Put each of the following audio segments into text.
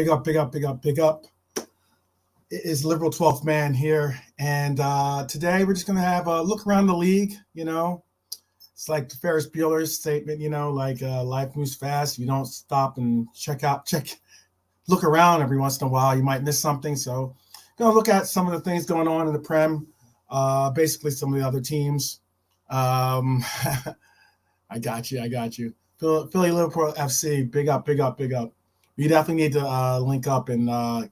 Big up, big up, big up, big up. It is Liberal 12th Man here. And today we're just going to have a look around the league. It's like the Ferris Bueller's statement, like life moves fast. If you don't stop and look around every once in a while, you might miss something. So going to look at some of the things going on in the Prem, basically some of the other teams. I got you. Philly Liverpool FC, big up, big up, big up. We definitely need to link up and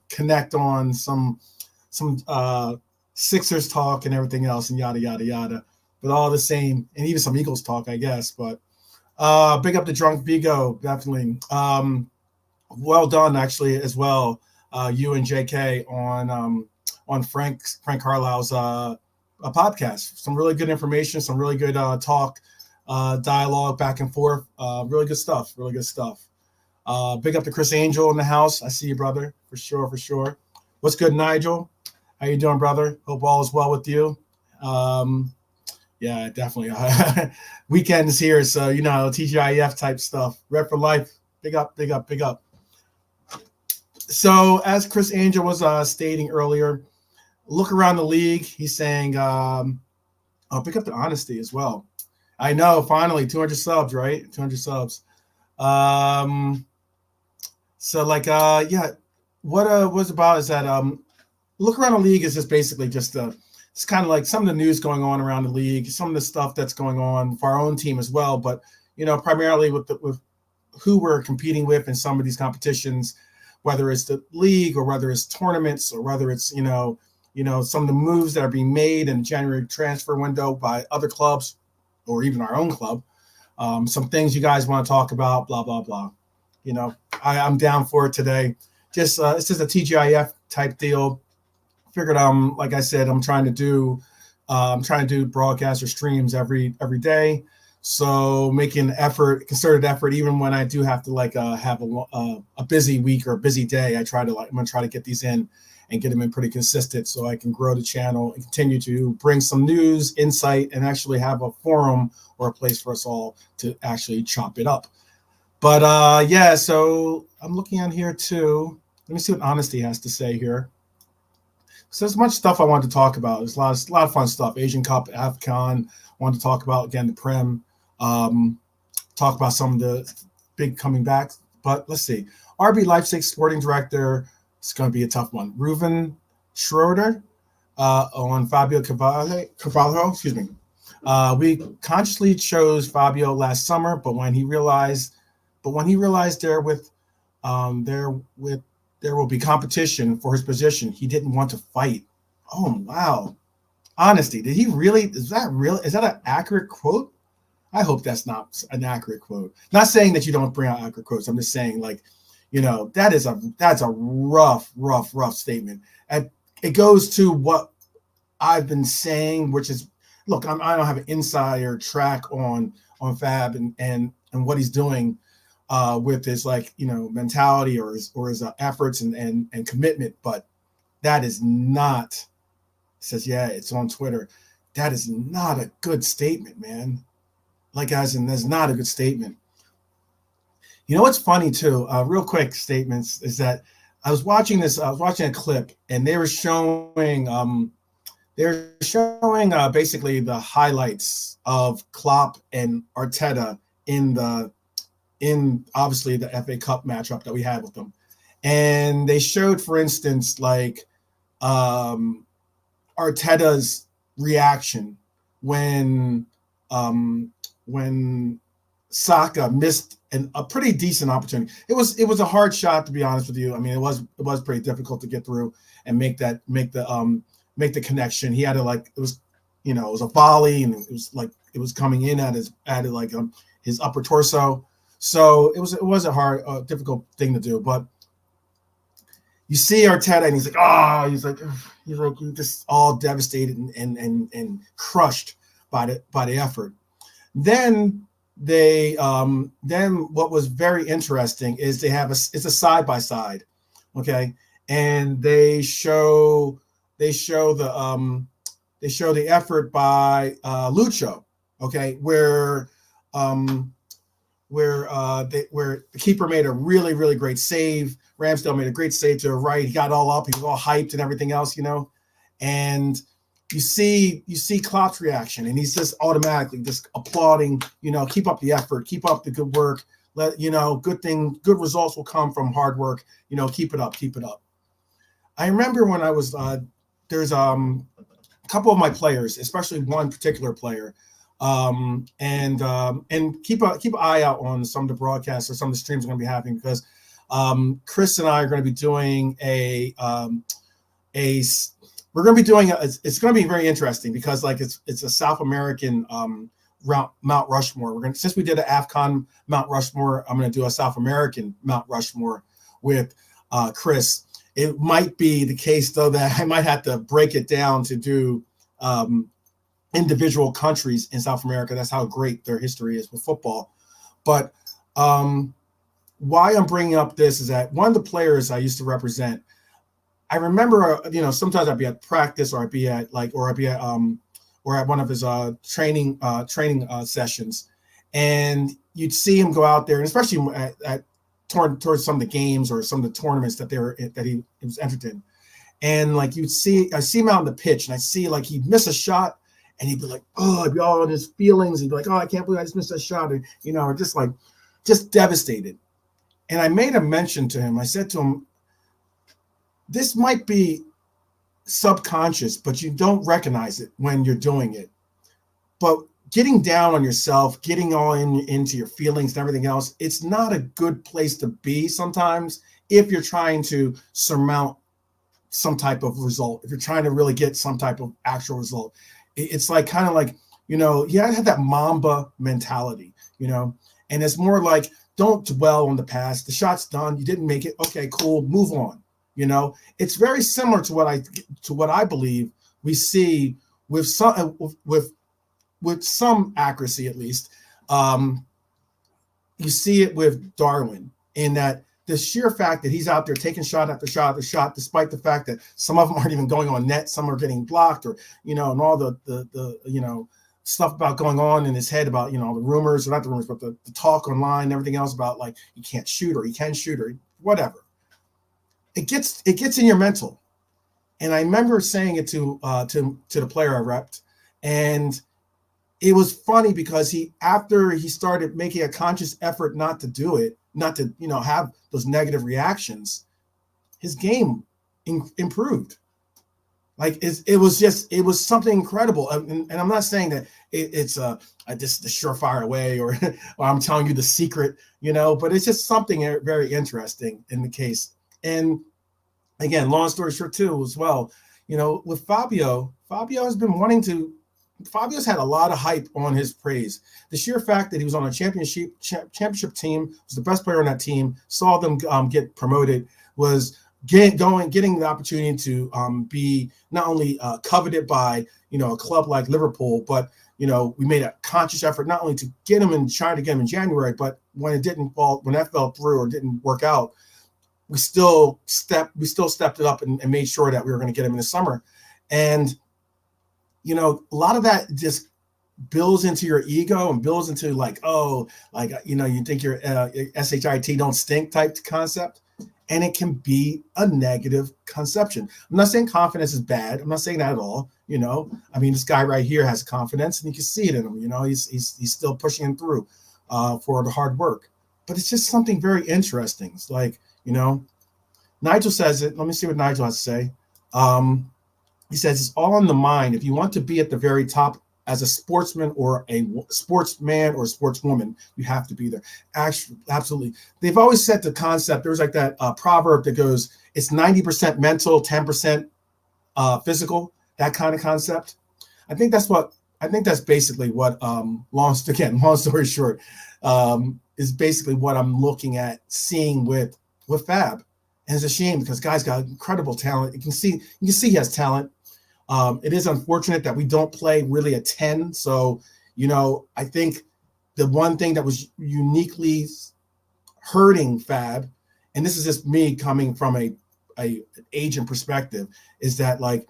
connect on some Sixers talk and everything else and yada, yada, yada. But all the same, and even some Eagles talk, I guess. But big up to Drunk Vigo, definitely. Well done, actually, as well, you and JK on Frank Carlisle's a podcast. Some really good information, some really good talk, dialogue back and forth. Really good stuff. Big up to Chris Angel in the house. I see you, brother, for sure. What's good, Nigel? How you doing, brother? Hope all is well with you. Yeah, definitely. Weekends here, so TGIF type stuff. Red for life. Big up. So, as Chris Angel was stating earlier, look around the league. He's saying, I'll pick up the honesty as well. I know, finally, 200 subs, right? 200 subs. So what was about is that look around the league is just basically it's kind of like some of the news going on around the league, some of the stuff that's going on for our own team as well, but primarily with who we're competing with in some of these competitions, whether it's the league or whether it's tournaments or whether it's some of the moves that are being made in the January transfer window by other clubs or even our own club. Some things you guys want to talk about, blah, blah, blah. I'm down for it today. It's just a TGIF type deal. Figured like I said, I'm trying to do broadcasts or streams every day. So making concerted effort, even when I do have to have a busy week or a busy day, I'm gonna try to get these in and get them in pretty consistent so I can grow the channel and continue to bring some news, insight, and actually have a forum or a place for us all to actually chop it up. But so I'm looking on here too. Let me see what Honesty has to say here. So there's much stuff I want to talk about. There's a lot of fun stuff. Asian Cup, AFCON. I want to talk about again the Prem. Talk about some of the big coming backs. But let's see. RB Leipzig sporting director. It's going to be a tough one. Ruven Schroeder on Fabio Carvalho. Excuse me. We consciously chose Fabio last summer, but when he realized there will be competition for his position, he didn't want to fight. Oh wow. Honesty. Did he really? Is that real? Is that an accurate quote? I hope that's not an accurate quote. Not saying that you don't bring out accurate quotes. I'm just saying that's a rough statement. And it goes to what I've been saying, which is, look, I don't have an insider track on Fab and what he's doing with his mentality or his efforts and commitment, but that is not. Says it's on Twitter. That is not a good statement, man. That's not a good statement. What's funny too? Real quick statements is that I was watching a clip and they were showing basically the highlights of Klopp and Arteta in obviously the FA Cup matchup that we had with them. And they showed, for instance, Arteta's reaction when Saka missed a pretty decent opportunity. It was a hard shot, to be honest with you. I mean, it was pretty difficult to get through and make the connection. He had to it was a volley, and it was coming in at his upper torso. So it was a hard, difficult thing to do. But you see Arteta, and he's just all devastated and crushed by the effort. Then what was very interesting is it's a side by side, okay, and they show the effort by Lucho, okay, where where the keeper made a really, really great save. Ramsdale made a great save to the right. He got all up. He was all hyped and everything else, and you see Klopp's reaction, and he's just automatically just applauding, keep up the effort, keep up the good work. Good results will come from hard work. Keep it up, keep it up. I remember when I was there's a couple of my players, especially one particular player, and keep an eye out on some of the broadcasts or some of the streams we're going to be having, because Chris and I are going to be doing we're going to be doing it's going to be very interesting, because like it's a South American Mount Rushmore. Since we did an AFCON Mount Rushmore, I'm going to do a South American Mount Rushmore with Chris. It might be the case, though, that I might have to break it down to do individual countries in South America. That's how great their history is with football. But why I'm bringing up this is that one of the players I used to represent, I remember, sometimes I'd be at practice, or I'd be at or at one of his training sessions, and you'd see him go out there, and especially towards some of the games or some of the tournaments that he was entered in, and like I see him out on the pitch, and I see like he'd miss a shot, and he'd be like, oh, he'd be all in his feelings. He'd be like, oh, I can't believe I just missed a shot, or just devastated. And I made a mention to him. I said to him, this might be subconscious, but you don't recognize it when you're doing it. But getting down on yourself, getting all into your feelings and everything else, it's not a good place to be sometimes if you're trying to surmount some type of result, if you're trying to really get some type of actual result. It's like kind of like, you gotta have that Mamba mentality, and it's more like, don't dwell on the past. The shot's done. You didn't make it. Okay, cool. Move on. It's very similar to what I believe we see with some accuracy, at least. You see it with Darwin, in that the sheer fact that he's out there taking shot after shot after shot, despite the fact that some of them aren't even going on net, some are getting blocked, or and all the stuff about going on in his head about the rumors, or not the rumors, but the talk online and everything else about like he can't shoot or he can shoot or whatever. It gets in your mental. And I remember saying it to the player I repped, and it was funny because after he started making a conscious effort not to do it, not to have those negative reactions, his game improved. Like it was something incredible. And I'm not saying that it's just the surefire way, or I'm telling you the secret, but it's just something very interesting in the case. And again, long story short too, as well, with Fabio has been Fabio's had a lot of hype on his praise. The sheer fact that he was on a championship team, was the best player on that team, saw them get promoted, was getting the opportunity to be not only coveted by a club like Liverpool, but we made a conscious effort not only to get him and try to get him in January, but when that fell through or didn't work out, we still stepped it up and made sure that we were going to get him in the summer. And a lot of that just builds into your ego and builds into like, you think your SHIT don't stink type concept. And it can be a negative conception. I'm not saying confidence is bad. I'm not saying that at all. I mean, this guy right here has confidence, and you can see it in him. He's still pushing him through for the hard work. But it's just something very interesting. It's like, Nigel says it. Let me see what Nigel has to say. He says it's all in the mind. If you want to be at the very top as a sportsman or a sportsman or a sportswoman, you have to be there. Actually, absolutely. They've always said the concept. There's like that proverb that goes, it's 90% mental, 10% physical, that kind of concept. I think that's basically what, long story short, is basically what I'm looking at seeing with Fab. And it's a shame because guy's got incredible talent. You can see he has talent. It is unfortunate that we don't play really a 10. So, I think the one thing that was uniquely hurting Fab, and this is just me coming from a agent perspective, is that like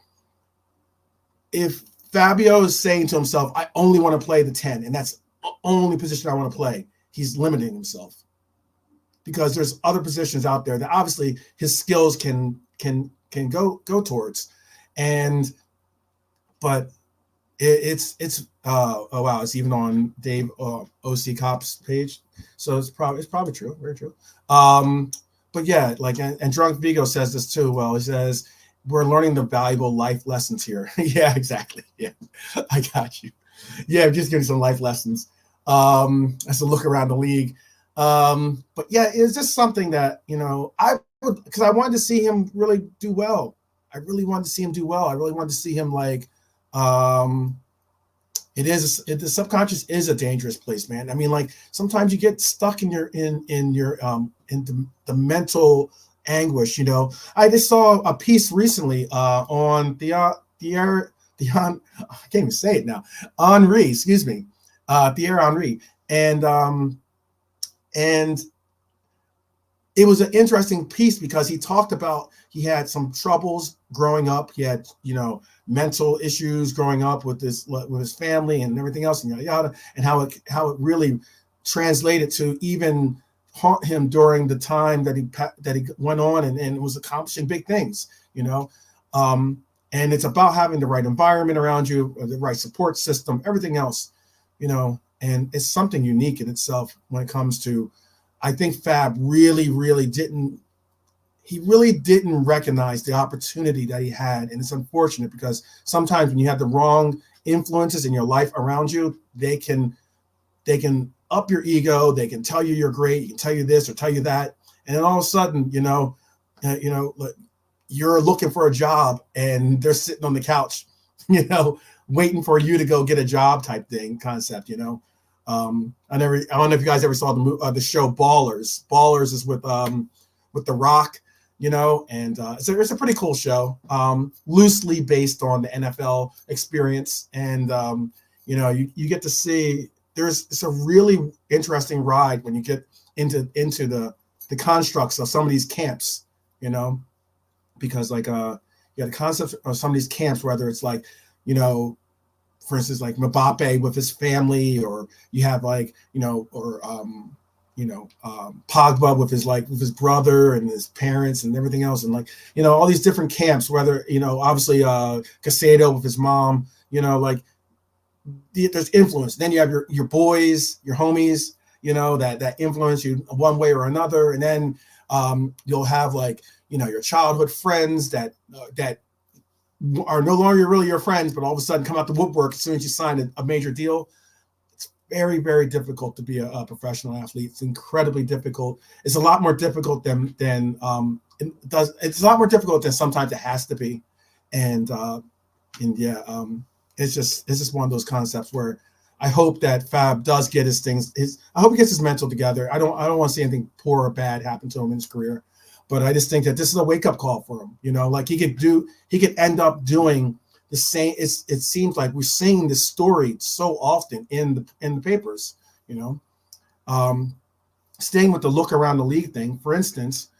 if Fabio is saying to himself, I only want to play the 10, and that's the only position I want to play, he's limiting himself, because there's other positions out there that obviously his skills can go towards, and but it's oh wow, it's even on Dave OC Cop's page, so it's probably true, very true. But yeah, like, and Drunk Vigo says this too. Well, he says we're learning the valuable life lessons here. Yeah, exactly. Yeah, I got you. Yeah, just giving some life lessons as a look around the league. But yeah, it's just something that, I would, because I wanted to see him really do well. I really wanted to see him do well. I really wanted to see him like, the subconscious is a dangerous place, man. I mean, like sometimes you get stuck in the mental anguish. I just saw a piece recently on I can't even say it now. Henry, excuse me, Thierry Henry, and it was an interesting piece because he talked about he had some troubles growing up. He had, mental issues growing up with his family and everything else, and yada yada, and how it really translated to even haunt him during the time that he went on and was accomplishing big things. And it's about having the right environment around you, or the right support system, everything else, and it's something unique in itself when it comes to. I think Fab really didn't recognize the opportunity that he had. And it's unfortunate because sometimes when you have the wrong influences in your life around you, they can up your ego. They can tell you you're great. You can tell you this or tell you that. And then all of a sudden, you're looking for a job and they're sitting on the couch, waiting for you to go get a job type thing concept, I don't know if you guys ever saw the show Ballers. Ballers is with The Rock, and it's a pretty cool show, loosely based on the NFL experience. And, you get to see it's a really interesting ride when you get into the constructs of some of these camps, because like, the concept of some of these camps, whether it's like, for instance, like Mbappe with his family, or you have like, Pogba with his brother and his parents and everything else. And like, all these different camps, whether, obviously Casado with his mom, there's influence. Then you have your boys, your homies, that influence you one way or another. And then you'll have like, your childhood friends that are no longer really your friends, but all of a sudden come out the woodwork as soon as you sign a major deal. It's very, very difficult to be a professional athlete. It's incredibly difficult. It's a lot more difficult than it's a lot more difficult than sometimes it has to be. And yeah, it's just one of those concepts where I hope that Fab does get I hope he gets his mental together. I don't want to see anything poor or bad happen to him in his career. But I just think that this is a wake-up call for him. Like he could end up doing the same. It seems like we're seeing this story so often in the papers. Staying with the look around the league thing, for instance,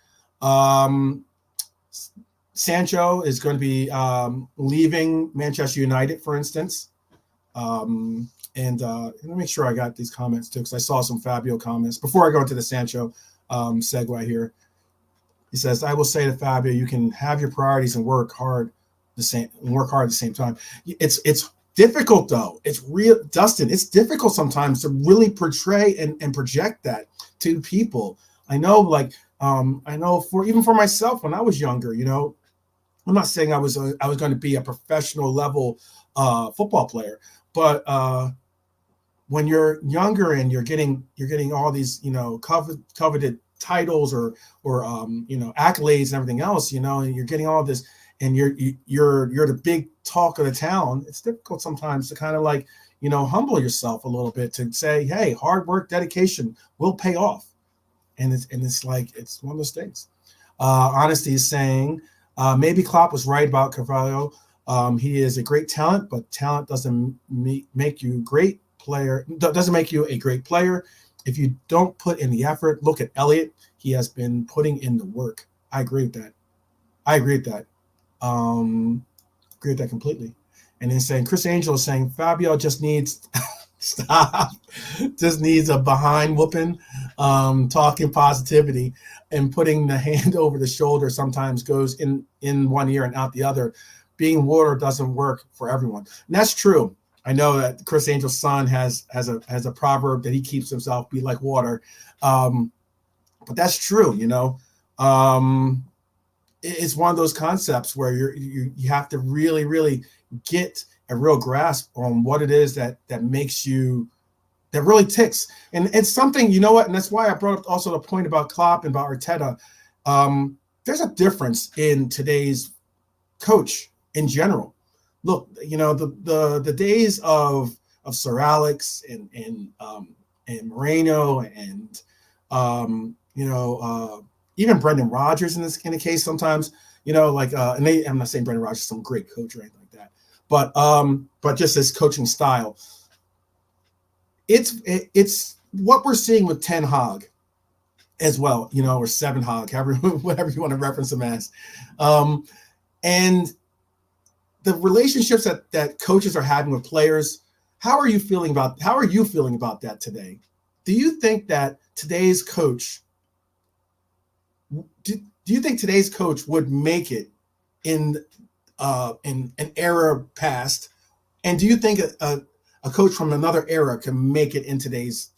Sancho is going to be leaving Manchester United, for instance. And let me make sure I got these comments too, because I saw some Fabio comments before I go into the Sancho segue here. He says, I will say to Fabio, you can have your priorities and work hard at the same time. It's difficult though. It's real, Dustin. It's difficult sometimes to really portray and project that to people. I know, even for myself when I was younger, I'm not saying I was going to be a professional level football player, but when you're younger and you're getting all these coveted titles or accolades and everything else, and you're getting all this, and you're the big talk of the town, it's difficult sometimes to kind of like humble yourself a little bit, to say, hey, hard work, dedication will pay off. And it's like, it's one of those things. Honesty is saying maybe Klopp was right about Carvalho. He is a great talent, but talent doesn't make you a great player. Doesn't make you a great player if you don't put in the effort. Look at Elliott. He has been putting in the work. I agree with that. Agree with that completely. And then saying, Chris Angel is saying, Fabio just needs Stop. Just needs a behind whooping, talking positivity, and putting the hand over the shoulder sometimes goes in one ear and out the other. Being water doesn't work for everyone. And that's true. I know that Chris Angel's son has a proverb that he keeps himself be like water. But that's true, it's one of those concepts where you have to really get a real grasp on what it is that makes you, that really ticks. And it's something, and that's why I brought up also the point about Klopp and about Arteta. There's a difference in today's coach in general. Look, the days of Sir Alex and Moreno and even Brendan Rodgers in the case sometimes, I'm not saying Brendan Rodgers is some great coach or anything like that, but just his coaching style. It's what we're seeing with Ten Hag as well, or Seven Hag, whatever you want to reference him as. And the relationships that coaches are having with players, how are you feeling about that today? Do you think that today's coach, do you think today's coach would make it in an era past? And do you think a coach from another era can make it in today's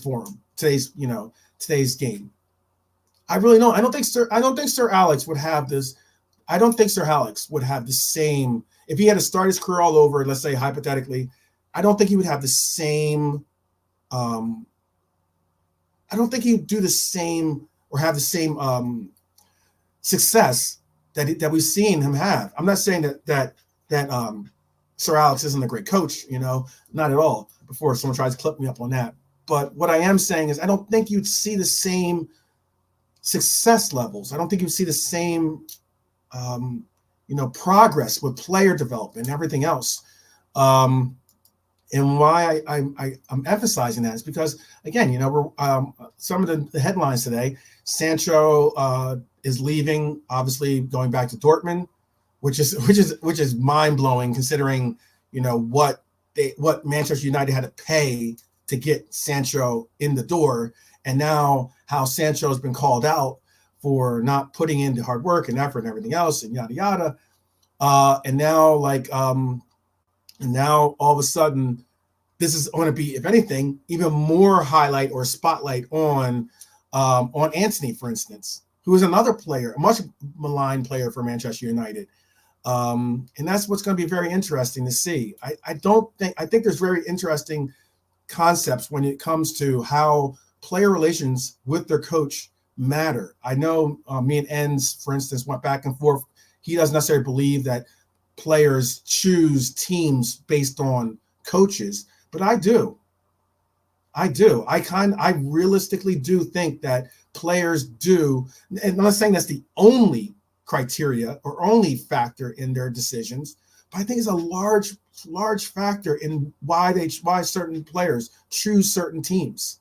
forum, today's game? I really don't. I don't think Sir Alex would have this. I don't think Sir Alex would have the same, if he had to start his career all over, let's say hypothetically, I don't think he would have the same, I don't think he'd do the same or have the same success that we've seen him have. I'm not saying that Sir Alex isn't a great coach, not at all, before someone tries to clip me up on that. But what I am saying is I don't think you'd see the same success levels. I don't think you'd see the same progress with player development and everything else. And why I'm emphasizing that is because, again, we're some of the headlines today. Sancho is leaving, obviously going back to Dortmund, which is mind blowing considering what Manchester United had to pay to get Sancho in the door, and now how Sancho has been called out for not putting in the hard work and effort and everything else and yada yada. And now all of a sudden, this is going to be, if anything, even more highlight or spotlight on Antony, for instance, who is another player, a much maligned player for Manchester United. And that's what's going to be very interesting to see. I think there's very interesting concepts when it comes to how player relations with their coach matter. I know me and Enz, for instance, went back and forth. He doesn't necessarily believe that players choose teams based on coaches, but I do. I realistically do think that players do, and I'm not saying that's the only criteria or only factor in their decisions, but I think it's a large factor in why certain players choose certain teams.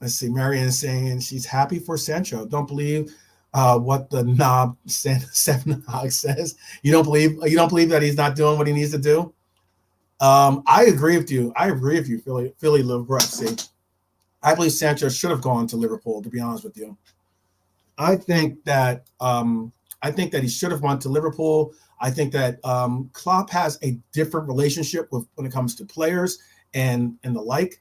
Let's see. Marianne is saying she's happy for Sancho. Don't believe what the knob Seven Hog says. You don't believe that he's not doing what he needs to do. I agree with you. Philly Liverpool FC. I believe Sancho should have gone to Liverpool. To be honest with you, I think that he should have gone to Liverpool. I think that Klopp has a different relationship when it comes to players and the like.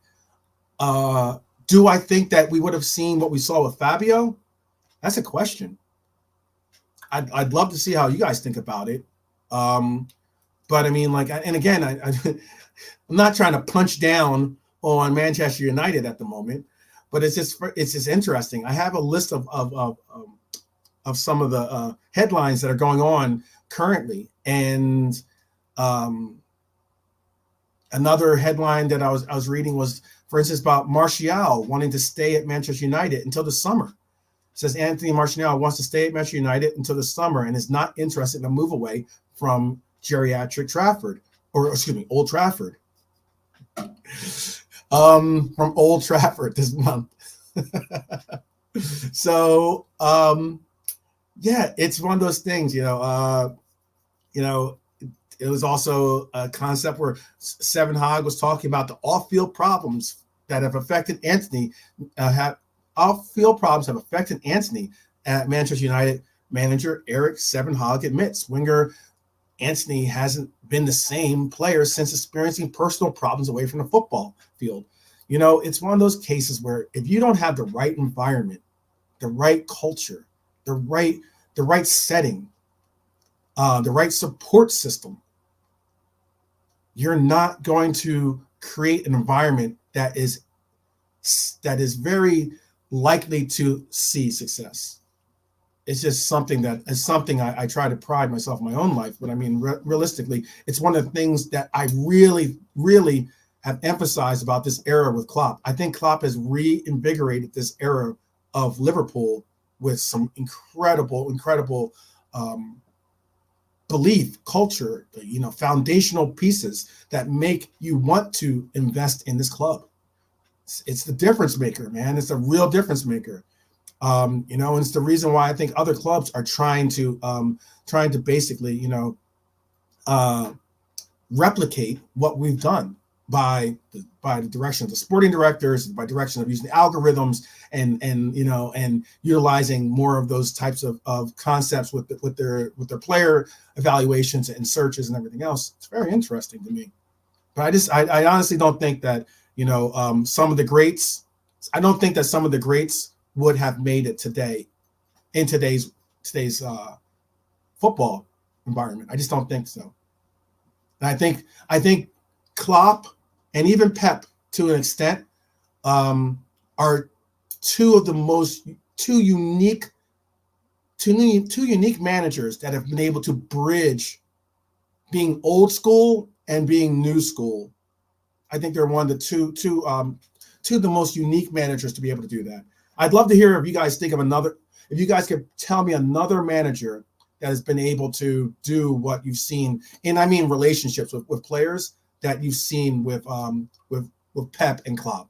Do I think that we would have seen what we saw with Fabio? That's a question. I'd love to see how you guys think about it. But I mean, and again, I'm not trying to punch down on Manchester United at the moment, but it's just interesting. I have a list of some of the headlines that are going on currently, and another headline that I was reading was, for instance, about Martial wanting to stay at Manchester United until the summer. It says Anthony Martial wants to stay at Manchester United until the summer and is not interested in a move away from Old Trafford. From Old Trafford this month. So, yeah, it's one of those things, It was also a concept where Seven Hogg was talking about the off-field problems that have affected Anthony. Off-field problems have affected Anthony at Manchester United. Manager Eric Seven Hogg admits winger Anthony hasn't been the same player since experiencing personal problems away from the football field. You know, it's one of those cases where if you don't have the right environment, the right culture, the right setting, the right support system, you're not going to create an environment that is very likely to see success. It's just something I try to pride myself in my own life. But I mean, realistically, it's one of the things that I really, really have emphasized about this era with Klopp. I think Klopp has reinvigorated this era of Liverpool with some incredible belief, culture, foundational pieces that make you want to invest in this club. It's the difference maker, man. It's a real difference maker. And it's the reason why I think other clubs are trying to basically, replicate what we've done by the direction of the sporting directors, by direction of using the algorithms and utilizing more of those types of concepts with their player evaluations and searches and everything else. It's very interesting to me. But I honestly don't think that, some of the greats, I don't think that some of the greats would have made it today in today's football environment. I just don't think so. And I think Klopp and even Pep, to an extent, are two unique managers that have been able to bridge being old school and being new school. I think they're one of the two of the most unique managers to be able to do that. I'd love to hear if you guys think of if you guys could tell me another manager that has been able to do what you've seen, and I mean relationships with players that you've seen with Pep and Klopp.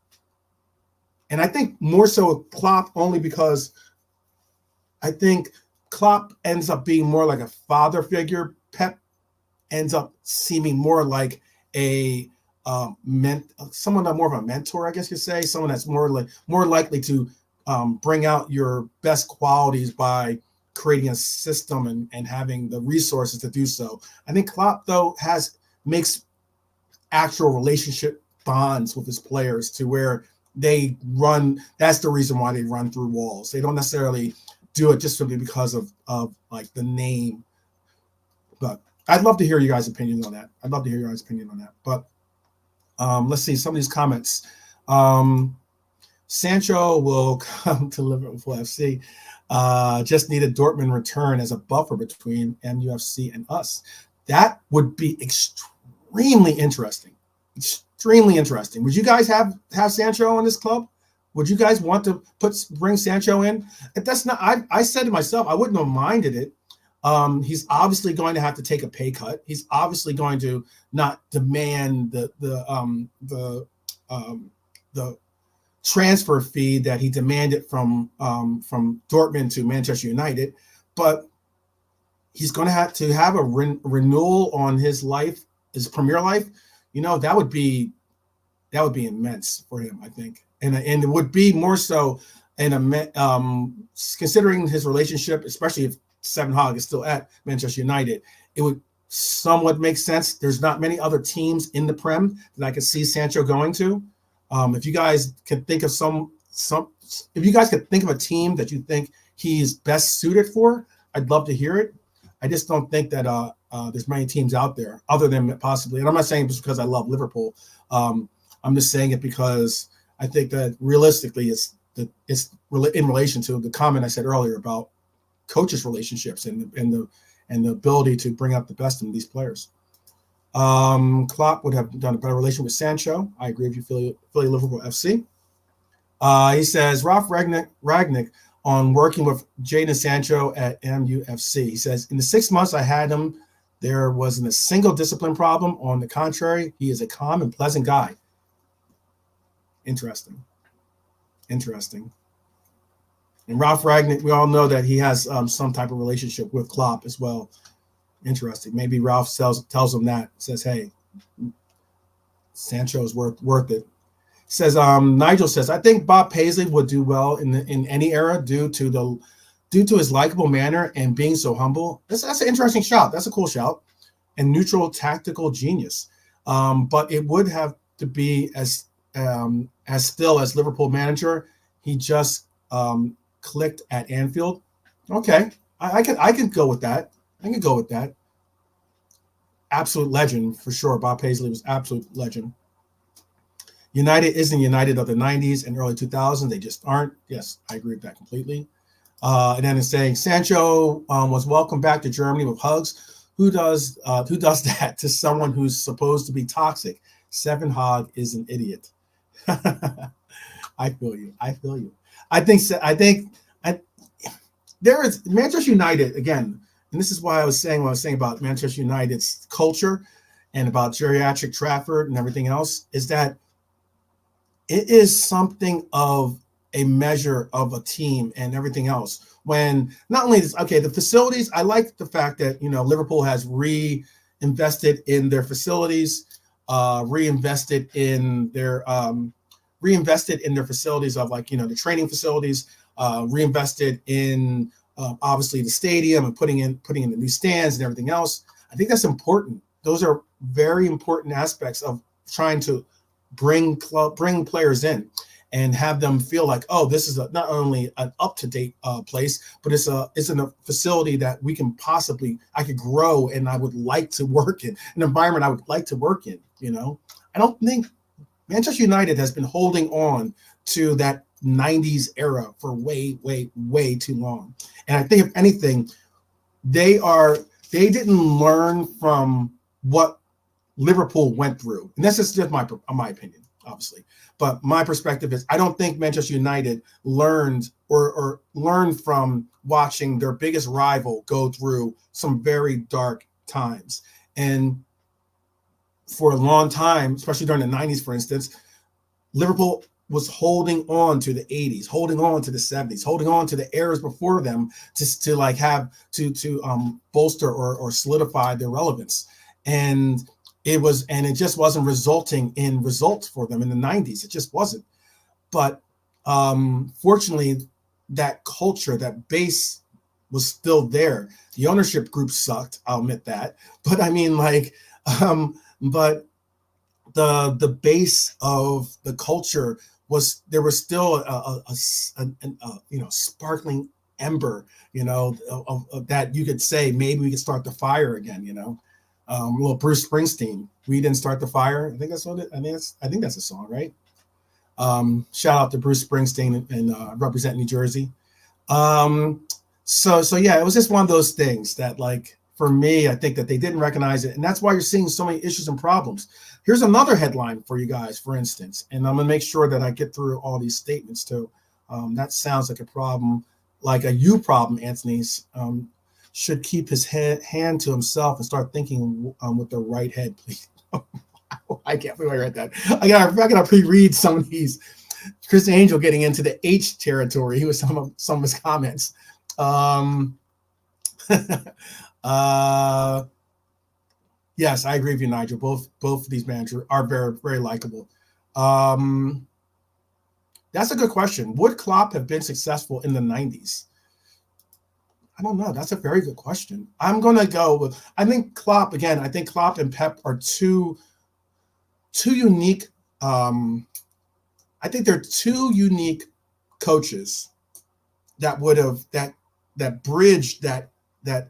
And I think more so with Klopp only because I think Klopp ends up being more like a father figure. Pep ends up seeming more like someone that's more of a mentor, I guess you could say, someone that's more likely to bring out your best qualities by creating a system and having the resources to do so. I think Klopp, though, makes actual relationship bonds with his players to where they run. That's the reason why they run through walls. They don't necessarily do it just simply because of like the name. But I'd love to hear you guys' opinions on that. But let's see some of these comments. Sancho will come to Liverpool FC. Just need a Dortmund return as a buffer between MUFC and us. That would be extremely interesting. Extremely interesting. Would you guys have Sancho in this club? Would you guys want to bring Sancho in? If that's not, I said to myself, I wouldn't have minded it. He's obviously going to have to take a pay cut. He's obviously going to not demand the transfer fee that he demanded from Dortmund to Manchester United, but he's going to have a renewal on his life, his Premier life. That would be immense for him, I think, and it would be more so considering his relationship, especially if Seven Hogg is still at Manchester United, it would somewhat make sense. There's not many other teams in the Prem that I could see Sancho going to. If you guys could think of if you guys could think of a team that you think he's best suited for, I'd love to hear it. I just don't think that there's many teams out there other than possibly, and I'm not saying just because I love Liverpool. I'm just saying it because I think that realistically it's in relation to the comment I said earlier about coaches' relationships and the ability to bring out the best in these players. Klopp would have done a better relation with Sancho. I agree with you, Philly Liverpool FC. He says Ralph Ragnick on working with Jadon Sancho at MUFC. He says, in the 6 months I had him, there wasn't a single discipline problem. On the contrary, he is a calm and pleasant guy. Interesting. And Ralph Ragnick, we all know that he has some type of relationship with Klopp as well. Interesting. Maybe Ralph tells him that, says, "Hey, Sancho's worth it." Says Nigel says, "I think Bob Paisley would do well in any era due to his likable manner and being so humble." That's an interesting shout. That's a cool shout. And neutral tactical genius. But it would have to be as still as Liverpool manager. He just clicked at Anfield. Okay, I can go with that. I can go with that. Absolute legend for sure. Bob Paisley was absolute legend. United isn't United of the 90s and early 2000s. They just aren't. Yes, I agree with that completely. And then it's saying Sancho was welcomed back to Germany with hugs. Who does that to someone who's supposed to be toxic? Seven Hog is an idiot. I feel you. I think there is Manchester United again, and this is why I was saying what I was saying about Manchester United's culture and about geriatric Trafford and everything else, is that it is something of a measure of a team and everything else. When not only is the facilities, I like the fact that Liverpool has reinvested in their facilities, reinvested in their facilities of the training facilities, reinvested in obviously the stadium and putting in the new stands and everything else. I think that's important. Those are very important aspects of trying to bring players in and have them feel like, oh, this is not only an up-to-date place, but it's a facility that I could grow and I would like to work in, an environment I would like to work in. I don't think Manchester United has been holding on to that 90s era for way, way, way too long. And I think if anything, they didn't learn from what Liverpool went through. And this is just my opinion, obviously. But my perspective is I don't think Manchester United learned from watching their biggest rival go through some very dark times. And for a long time, especially during the 90s, for instance, Liverpool was holding on to the 80s, holding on to the 70s, holding on to the eras before them to bolster or solidify their relevance. And it just wasn't resulting in results for them in the 90s. It just wasn't. But fortunately, that culture, that base was still there. The ownership group sucked. I'll admit that. But I mean, but the base of the culture was, there was still a sparkling ember, of that you could say maybe we could start the fire again, Little Bruce Springsteen, we didn't start the fire. I think that's what it. I think that's a song, right? Shout out to Bruce Springsteen and represent New Jersey. So yeah, it was just one of those things that, for me, I think that they didn't recognize it, and that's why you're seeing so many issues and problems. Here's another headline for you guys, for instance, and I'm gonna make sure that I get through all these statements too. That sounds like a problem, like a you problem, Anthony's. Should keep his hand to himself and start thinking with the right head, please. I can't believe I read that. I gotta pre-read some of these. Chris Angel getting into the H territory. He was some of his comments. Yes, I agree with you, Nigel. Both of these managers are very, very likable. That's a good question. Would Klopp have been successful in the 90s? I don't know. That's a very good question. I'm going to go with, I think Klopp and Pep are two unique. I think they're two unique coaches that would have, that bridged that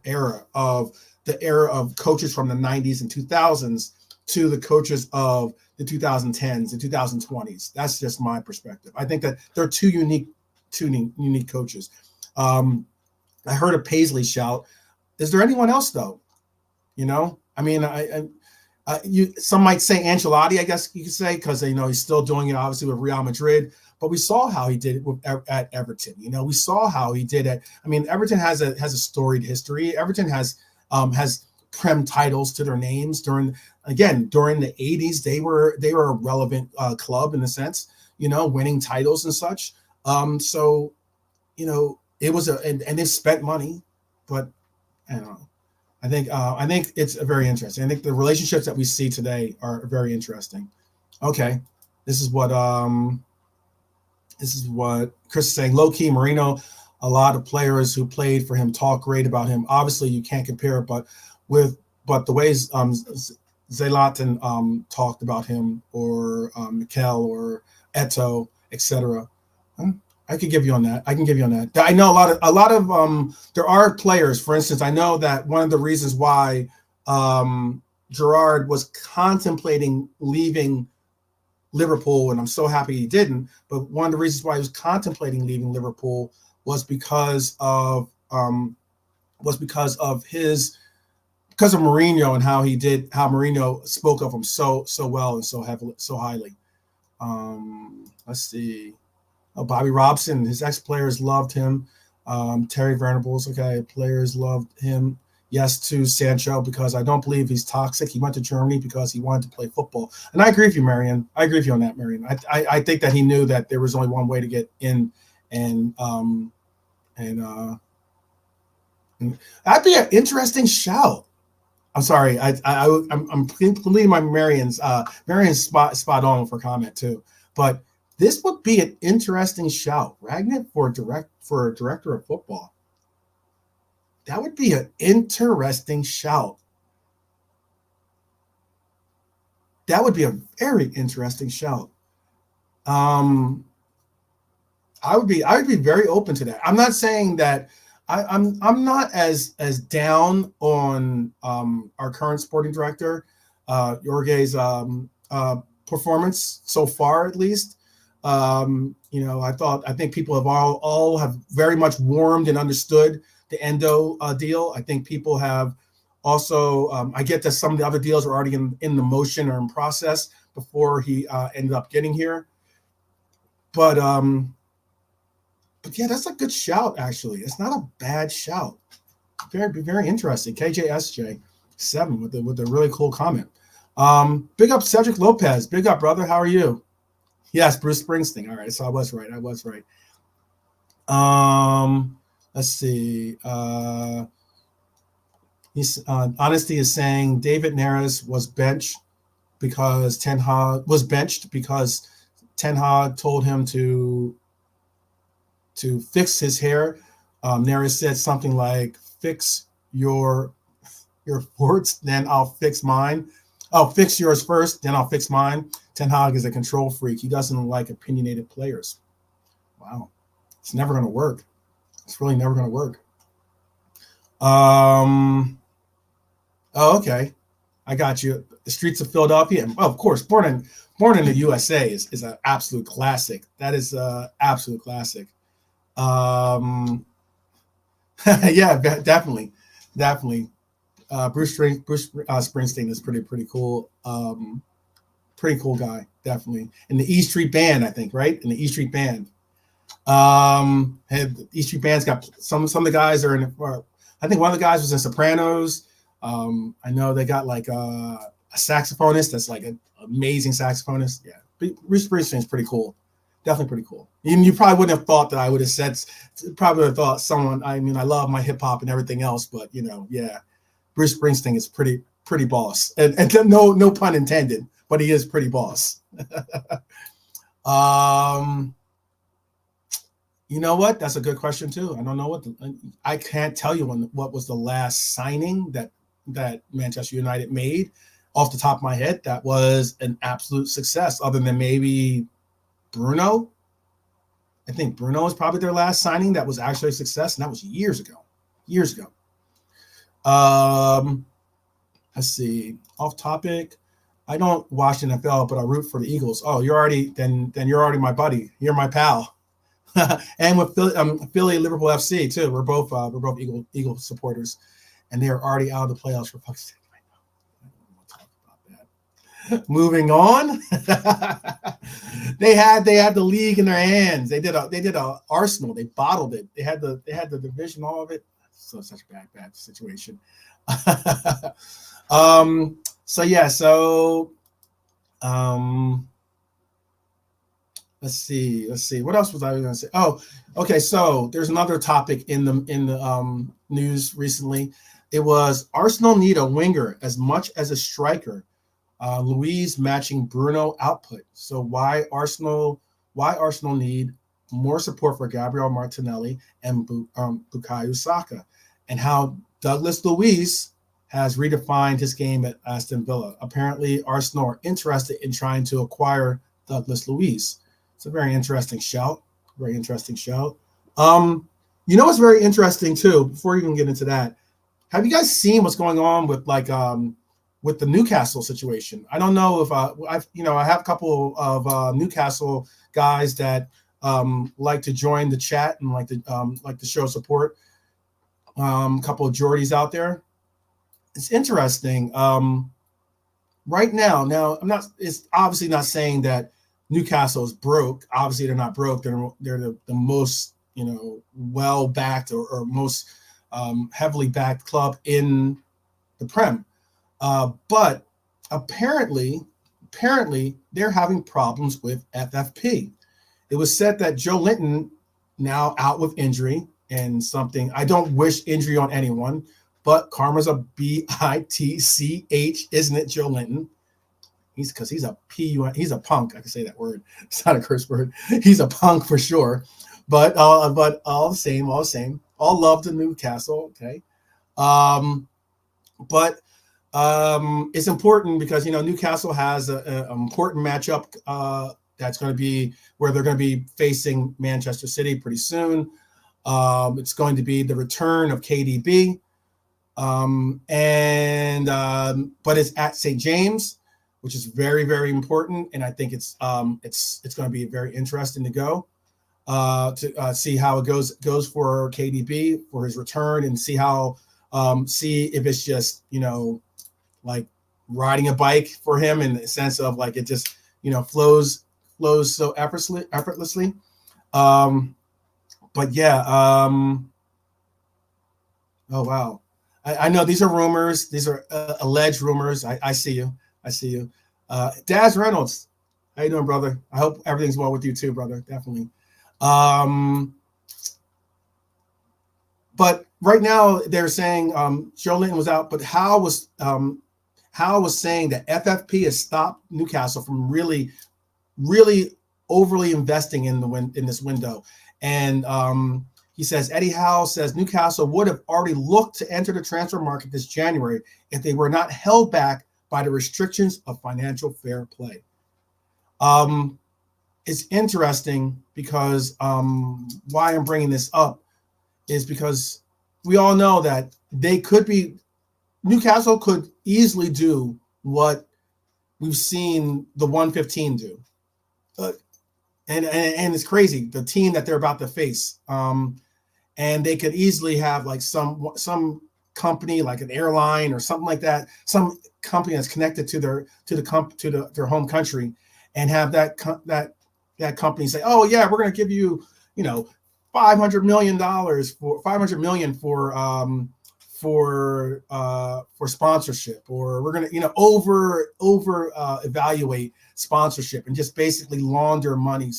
era of coaches from the 90s and 2000s to the coaches of the 2010s and 2020s. That's just my perspective. I think that they're two unique coaches. I heard a Paisley shout. Is there anyone else though? I mean, some might say Ancelotti, I guess you could say, because he's still doing it obviously with Real Madrid. But we saw how he did it at Everton. We saw how he did it. I mean, Everton has a storied history. Everton has Prem titles to their names. During the 80s, they were a relevant club in a sense, winning titles and such. So it was and they spent money, but I don't know. I think it's very interesting. I think the relationships that we see today are very interesting. Okay, this is what Chris is saying. Low key, Marino. A lot of players who played for him talk great about him. Obviously, you can't compare it, but the ways Zlatan talked about him, or Mikel, or Eto, etc. I could give you on that. I can give you on that. I know a lot of there are players, for instance, I know that one of the reasons why Gerrard was contemplating leaving Liverpool, and I'm so happy he didn't, but one of the reasons why he was contemplating leaving Liverpool was because of Mourinho, and how Mourinho spoke of him so well and so heavily, so highly. Let's see. Oh, Bobby Robson, his ex-players loved him. Terry Venables, okay, players loved him. Yes, to Sancho, because I don't believe he's toxic. He went to Germany because he wanted to play football. And I agree with you, Marion. I agree with you on that, Marion. I think that he knew that there was only one way to get in, and that'd be an interesting shout. I'm sorry. I'm completing my Marion's spot on for comment too. But this would be an interesting shout. Ragnick for a director of football. That would be an interesting shout. That would be a very interesting shout. I would be very open to that. I'm not saying that I'm not as down on our current sporting director, Jorge's performance so far, at least. I think people have all have very much warmed and understood the Endo deal. I think people have also, I get that some of the other deals are already in the motion or in process before he ended up getting here. But yeah, that's a good shout, actually. It's not a bad shout. Very, very interesting. KJSJ7 with a really cool comment. Big up Cedric Lopez. Big up, brother. How are you? Yes, Bruce Springsteen. All right, so I was right. Let's see. Honesty is saying David Neres was benched because Ten Hag told him to fix his hair. Neres said something like, "Fix your forts, then I'll fix mine. I'll fix yours first, then I'll fix mine." Ten Hag is a control freak. He doesn't like opinionated players. Wow. It's never going to work. It's really never going to work. Oh, okay. I got you. The Streets of Philadelphia. Well, of course, Born in the USA is an absolute classic. That is an absolute classic. Yeah, definitely. Bruce Springsteen is pretty cool. Pretty cool guy, definitely. In the E Street Band, I think, right? In the E Street Band. E Street Band's got some of the guys are in. I think one of the guys was in Sopranos. I know they got like a saxophonist that's like an amazing saxophonist. Yeah, Bruce Springsteen's pretty cool. Definitely pretty cool. You probably wouldn't have thought that I would have said. Probably would have thought someone. I mean, I love my hip hop and everything else, but yeah, Bruce Springsteen is pretty boss, and no pun intended, but he is pretty boss. You know what? That's a good question too. I don't know I can't tell you what was the last signing that Manchester United made off the top of my head that was an absolute success, other than maybe Bruno. I think Bruno was probably their last signing that was actually a success, and that was years ago. Let's see. Off topic. I don't watch the NFL, but I root for the Eagles. Oh, you're already my buddy. You're my pal. And with Philly, Liverpool FC too. We're both Eagle supporters, and they are already out of the playoffs for fuck's sake. I don't want to talk about that. Moving on. They had the league in their hands. They did a Arsenal. They bottled it. They had the division, all of it. So such a bad situation. So yeah. Let's see. What else was I going to say? Oh, okay. So there's another topic in the news recently. It was Arsenal need a winger as much as a striker. Luiz matching Bruno output. So why Arsenal need more support for Gabriel Martinelli and Bukayo Saka, and how Douglas Luiz has redefined his game at Aston Villa. Apparently, Arsenal are interested in trying to acquire Douglas Luiz. It's a very interesting shout. Very interesting shout. What's very interesting too, before you even get into that, have you guys seen what's going on with with the Newcastle situation? I don't know if I have a couple of Newcastle guys that like to join the chat and like to show support. A couple of Geordies out there. It's interesting. Right now, it's obviously not saying that Newcastle is broke. Obviously, they're not broke. They're the most well backed or most heavily backed club in the Prem. But apparently they're having problems with FFP. It was said that Joe Linton now out with injury, and something I don't wish injury on anyone, but karma's a bitch, isn't it, Joe Linton? He's a he's a punk. I can say that word. It's not a curse word. He's a punk for sure. But all the same. All love to Newcastle. Okay. But it's important because Newcastle has an important matchup that's going to be where they're going to be facing Manchester City pretty soon. It's going to be the return of KDB, but it's at St. James, which is very, very important, and I think it's going to be very interesting to go to see how it goes for KDB for his return, and see if it's just like riding a bike for him in the sense of like it just flows so effortlessly. But yeah, oh wow, I know these are rumors. These are alleged rumors. I see you. Daz Reynolds, how you doing, brother? I hope everything's well with you too, brother. Definitely. But right now they're saying Joe Linton was out, but Hal was saying that FFP has stopped Newcastle from really overly investing in this window. And he says, Eddie Howe says Newcastle would have already looked to enter the transfer market this January if they were not held back by the restrictions of financial fair play. It's interesting because why I'm bringing this up is because we all know that Newcastle could easily do what we've seen the 115 do. And it's crazy, the team that they're about to face. And they could easily have like some company, like an airline or something like that, some company that's connected to their home country, and have that company say, "Oh yeah, we're going to give you, $500 million for sponsorship, or we're going to over evaluate sponsorship and just basically launder money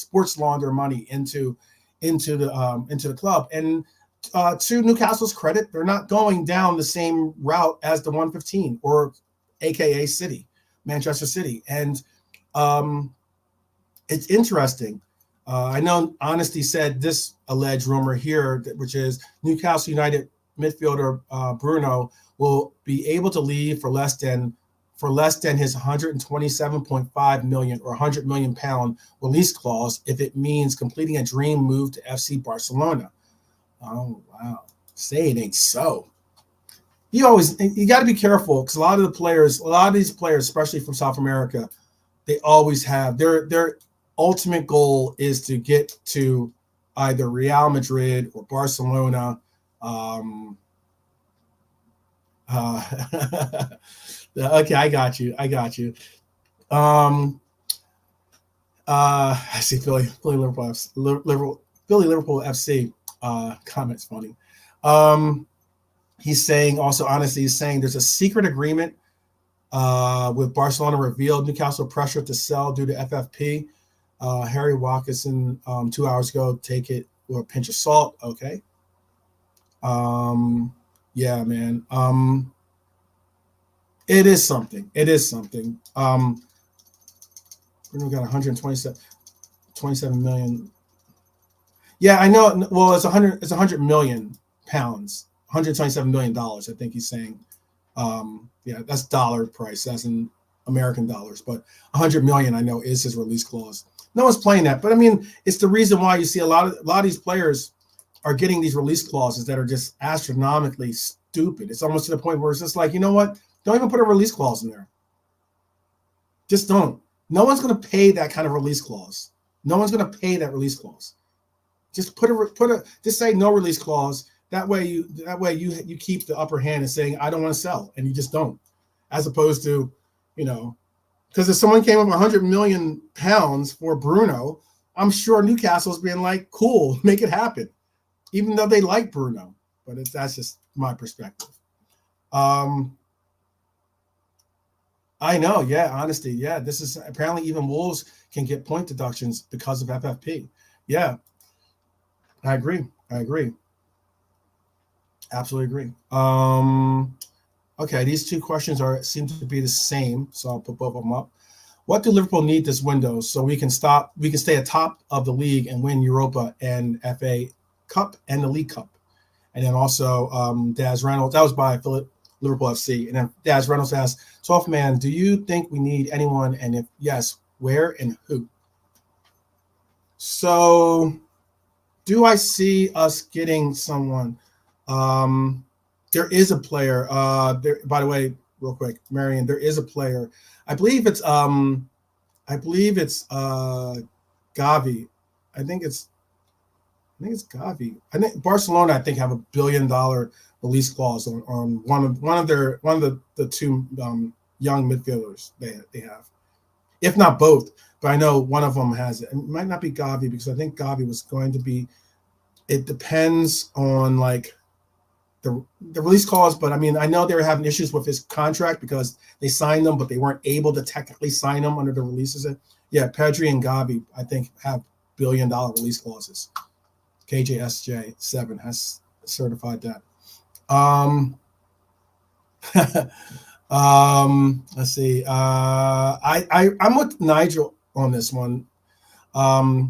into the club." And to Newcastle's credit, they're not going down the same route as the 115 or AKA Manchester City. And it's interesting. I know Honesty said this alleged rumor here, which is Newcastle United midfielder Bruno will be able to leave for less than his 127.5 million or 100 million pound release clause if it means completing a dream move to FC Barcelona. Oh wow! Say it ain't so. You got to be careful because a lot of these players, especially from South America, they always have their ultimate goal is to get to either Real Madrid or Barcelona. Okay, I got you. I see Philly Liverpool FC comments funny. He's saying also, honestly, he's saying there's a secret agreement with Barcelona revealed Newcastle pressure to sell due to FFP. Harry Watkinson 2 hours ago, take it with a pinch of salt. Okay. Yeah, man. It is something. It is something. We got 27 million. Yeah, I know. Well, it's 100. It's 100 million pounds. 127 million dollars. I think he's saying. Yeah, that's dollar price. That's in American dollars. But 100 million, I know, is his release clause. No one's playing that, but I mean, it's the reason why you see a lot of these players are getting these release clauses that are just astronomically stupid. It's almost to the point where it's just like, you know what? Don't even put a release clause in there. Just don't. No one's going to pay that kind of release clause. No one's going to pay that release clause. Just just say no release clause. That way you keep the upper hand and saying I don't want to sell, and you just don't. As opposed to, because if someone came up with 100 million pounds for Bruno, I'm sure Newcastle's being like, cool, make it happen, even though they like Bruno. But that's just my perspective. I know, yeah, honesty, yeah. This is apparently even Wolves can get point deductions because of FFP. Yeah, I agree. Absolutely agree. Okay, these two questions seem to be the same, so I'll put both of them up. What do Liverpool need this window so we can stay atop of the league and win Europa and FA Cup and the League Cup? And then also Daz Reynolds, that was by Liverpool FC. And then Daz Reynolds asks, 12th man, do you think we need anyone? And if yes, where and who? So do I see us getting someone? There is a player. There, by the way, real quick, Marion, there is a player. I believe it's Gavi. I think it's Gavi. I think Barcelona, have $1 billion release clause on one of the two young midfielders they have, if not both. But I know one of them has it. It might not be Gavi because I think Gavi was going to be. It depends on like the release clause, but I mean, I know they were having issues with his contract because they signed them, but they weren't able to technically sign them under the releases. Yeah, Pedri and Gavi, I think, have $1 billion release clauses. KJSJ7 has certified that. Let's see. I'm with Nigel on this one. I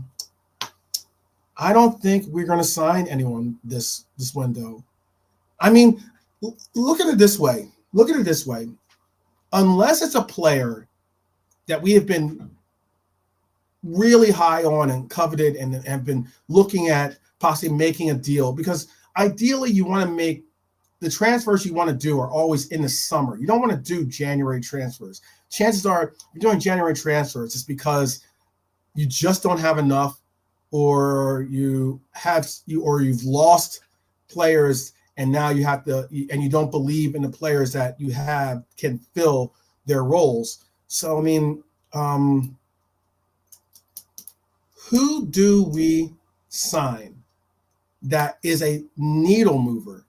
don't think we're going to sign anyone this window. I mean, look at it this way. Unless it's a player that we have been really high on and coveted and have been looking at possibly making a deal, because ideally you want to make the transfers you want to do are always in the summer. You don't want to do January transfers. Chances are if you're doing January transfers, it's because you just don't have enough, or you've lost players, and now you have to, and you don't believe in the players that you have can fill their roles. So, I mean, who do we sign that is a needle mover?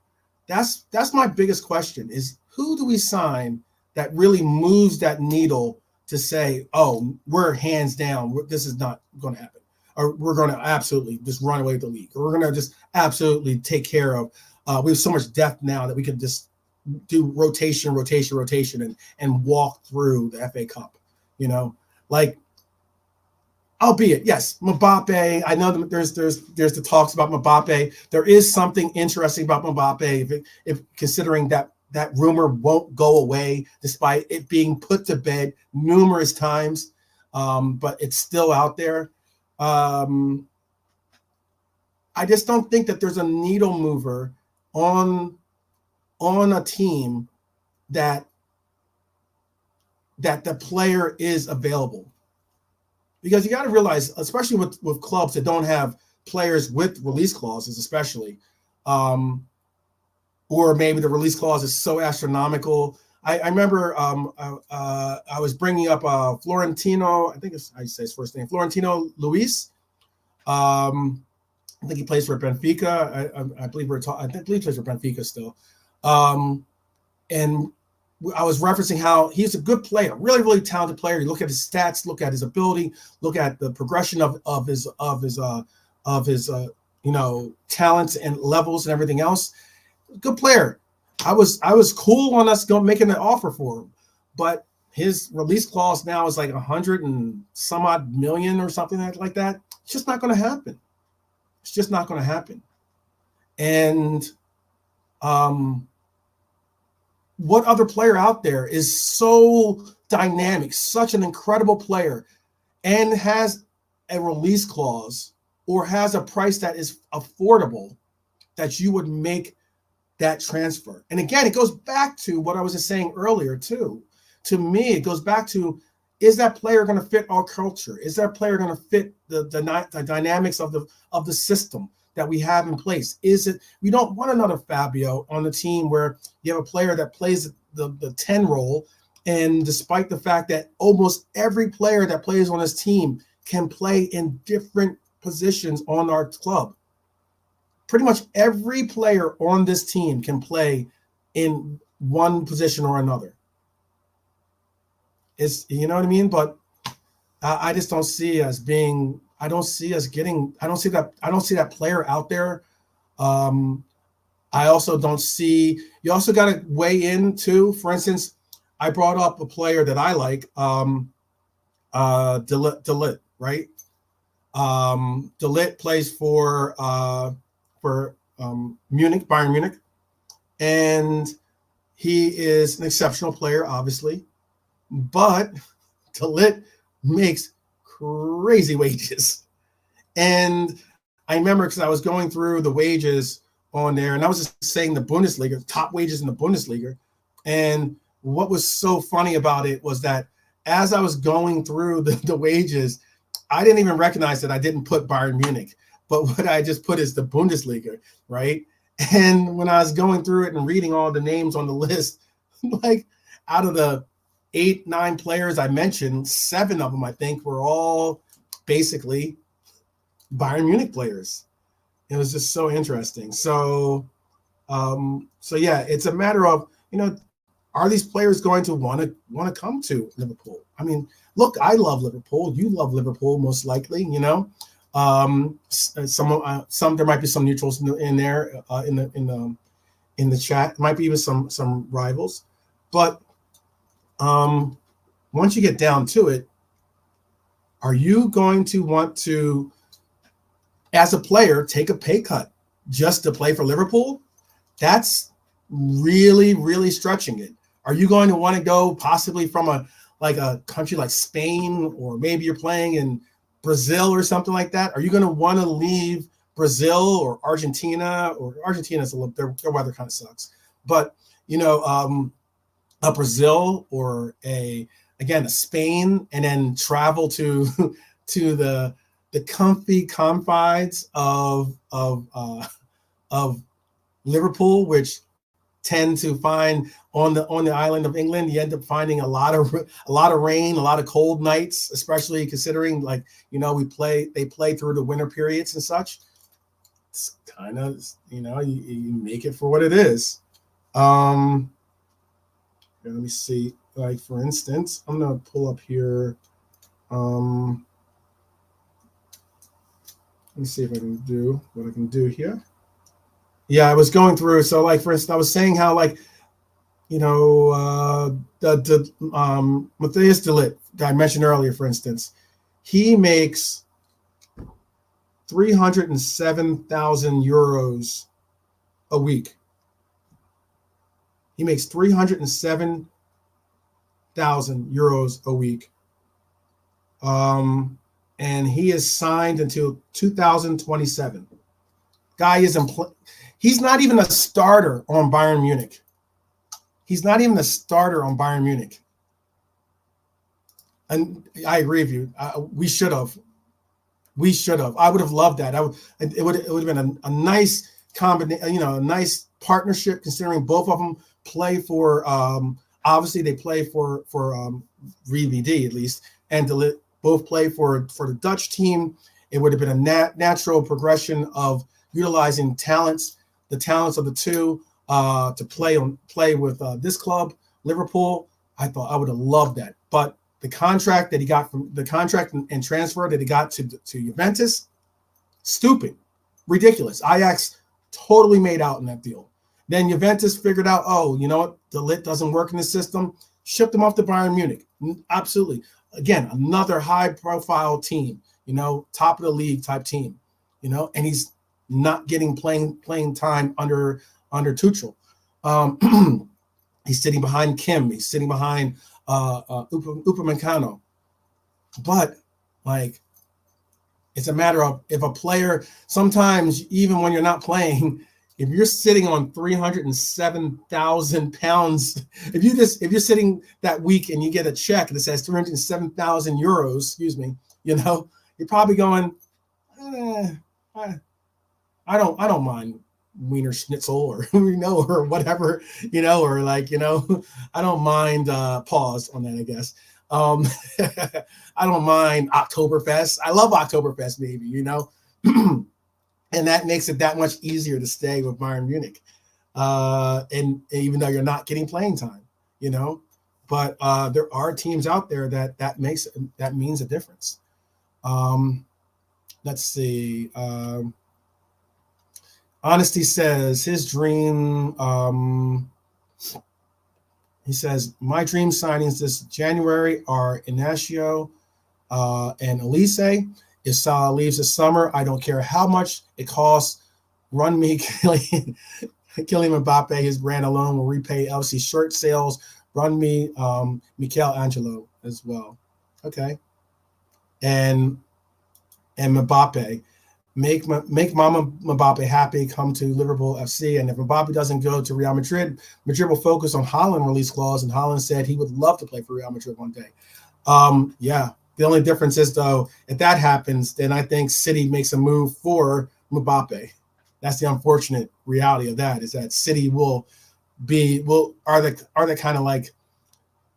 That's my biggest question, is who do we sign that really moves that needle to say, oh, we're hands down, this is not going to happen, or we're going to absolutely just run away with the league, or we're going to just absolutely take care of. We have so much depth now that we can just do rotation, and walk through the FA Cup. Like, albeit, yes, Mbappe. I know there's the talks about Mbappe. There is something interesting about Mbappe, if considering that rumor won't go away despite it being put to bed numerous times, but it's still out there. I just don't think that there's a needle mover on a team that the player is available. Because you got to realize, especially with clubs that don't have players with release clauses, especially, or maybe the release clause is so astronomical. I remember I was bringing up Florentino. I think I say his first name, Florentino Luis. I think he plays for Benfica. I believe he plays for Benfica still. And I was referencing how he's a good player, really, really talented player. You look at his stats, look at his ability, look at the progression of his talents and levels and everything else. Good player. I was cool on us making an offer for him, but his release clause now is like 100 and some odd million or something like that. It's just not going to happen. It's just not going to happen. And what other player out there is so dynamic, such an incredible player, and has a release clause or has a price that is affordable that you would make that transfer? And again, it goes back to what I was just saying earlier too. To me, it goes back to, is that player going to fit our culture? Is that player going to fit the dynamics of the system that we have in place? Is it, we don't want another Fabio on the team where you have a player that plays the 10 role, and despite the fact that almost every player that plays on this team can play in different positions on our club. Pretty much every player on this team can play in one position or another. You know what I mean? But I just don't see us being, I don't see that player out there. I also don't see, you also got to weigh in too. For instance, I brought up a player that I like, Delit, right? Delit plays for Munich, Bayern Munich, and he is an exceptional player, obviously, but Delit makes crazy wages. And I remember, because I was going through the wages on there, and I was just saying the Bundesliga, top wages in the Bundesliga. And what was so funny about it was that as I was going through the wages, I didn't even recognize that I didn't put Bayern Munich, but what I just put is the Bundesliga, right? And when I was going through it and reading all the names on the list, like out of the 8-9 players I mentioned, 7 of them, I think, were all basically Bayern Munich players. It was just so interesting. So yeah, it's a matter of, are these players going to want to come to Liverpool? I mean, look, I love Liverpool. You love Liverpool, most likely. Some there might be some neutrals in there in the chat. Might be even some rivals, but once you get down to it, are you going to want to, as a player, take a pay cut just to play for Liverpool? That's really, really stretching it. Are you going to want to go possibly from a country like Spain, or maybe you're playing in Brazil or something like that? Are you going to want to leave Brazil or Argentina? Or Argentina's their weather kind of sucks, but a Brazil or a Spain, and then travel to the comfy confines of Liverpool, which tend to find on the island of England, you end up finding a lot of rain, a lot of cold nights, especially considering they play through the winter periods and such. It's kind of, you make it for what it is. Let me see. Like, for instance, I'm gonna pull up here. Let me see if I can do what I can do here. Yeah, I was going through. So, like, for instance, I was saying how, Matthias de Ligt that I mentioned earlier, for instance, he makes 307,000 euros a week. He makes 307,000 euros a week. And he is signed until 2027. Guy is he's not even a starter on Bayern Munich. He's not even a starter on Bayern Munich. And I agree with you. We should have. I would have loved that. It would have been a nice combination, a nice partnership, considering both of them play for, obviously they play for VVD at least, and both play for the Dutch team. It would have been a natural progression of utilizing the talents of the two to play with this club, Liverpool. I thought I would have loved that, but the contract that he got and transfer that he got to Juventus, stupid, ridiculous. Ajax totally made out in that deal. Then Juventus figured out, oh, you know what? De Ligt doesn't work in the system. Shipped him off to Bayern Munich. Absolutely. Again, another high-profile team, you know, top of the league type team, you know, and he's not getting playing time under Tuchel. He's sitting behind Kim. He's sitting behind Upamecano. But, like, it's a matter of if a player, sometimes even when you're not playing, if you're sitting on 307,000 pounds, if you're sitting that week and you get a check that says 307,000 euros, excuse me, you know, you're probably going, I don't mind Wiener Schnitzel or or whatever, you know, or like, you know, I don't mind pause on that, I guess. I don't mind Oktoberfest. I love Oktoberfest, maybe, you know. And that makes it that much easier to stay with Bayern Munich. And even though you're not getting playing time, you know, but there are teams out there that means a difference. Let's see. Honesty says his dream. He says, my dream signings this January are Inacio and Elise. If Salah leaves this summer, I don't care how much it costs. Run me, Kylian Mbappe. His brand alone will repay LC shirt sales. Run me, Mikel Angelo as well. Okay. And Mbappe. Make Mama Mbappe happy, come to Liverpool FC. And if Mbappe doesn't go to Real Madrid, Madrid will focus on Haaland release clause. And Haaland said he would love to play for Real Madrid one day. Yeah. The only difference is, though, if that happens, then I think City makes a move for Mbappe. That's the unfortunate reality of that, is that City are the kind of like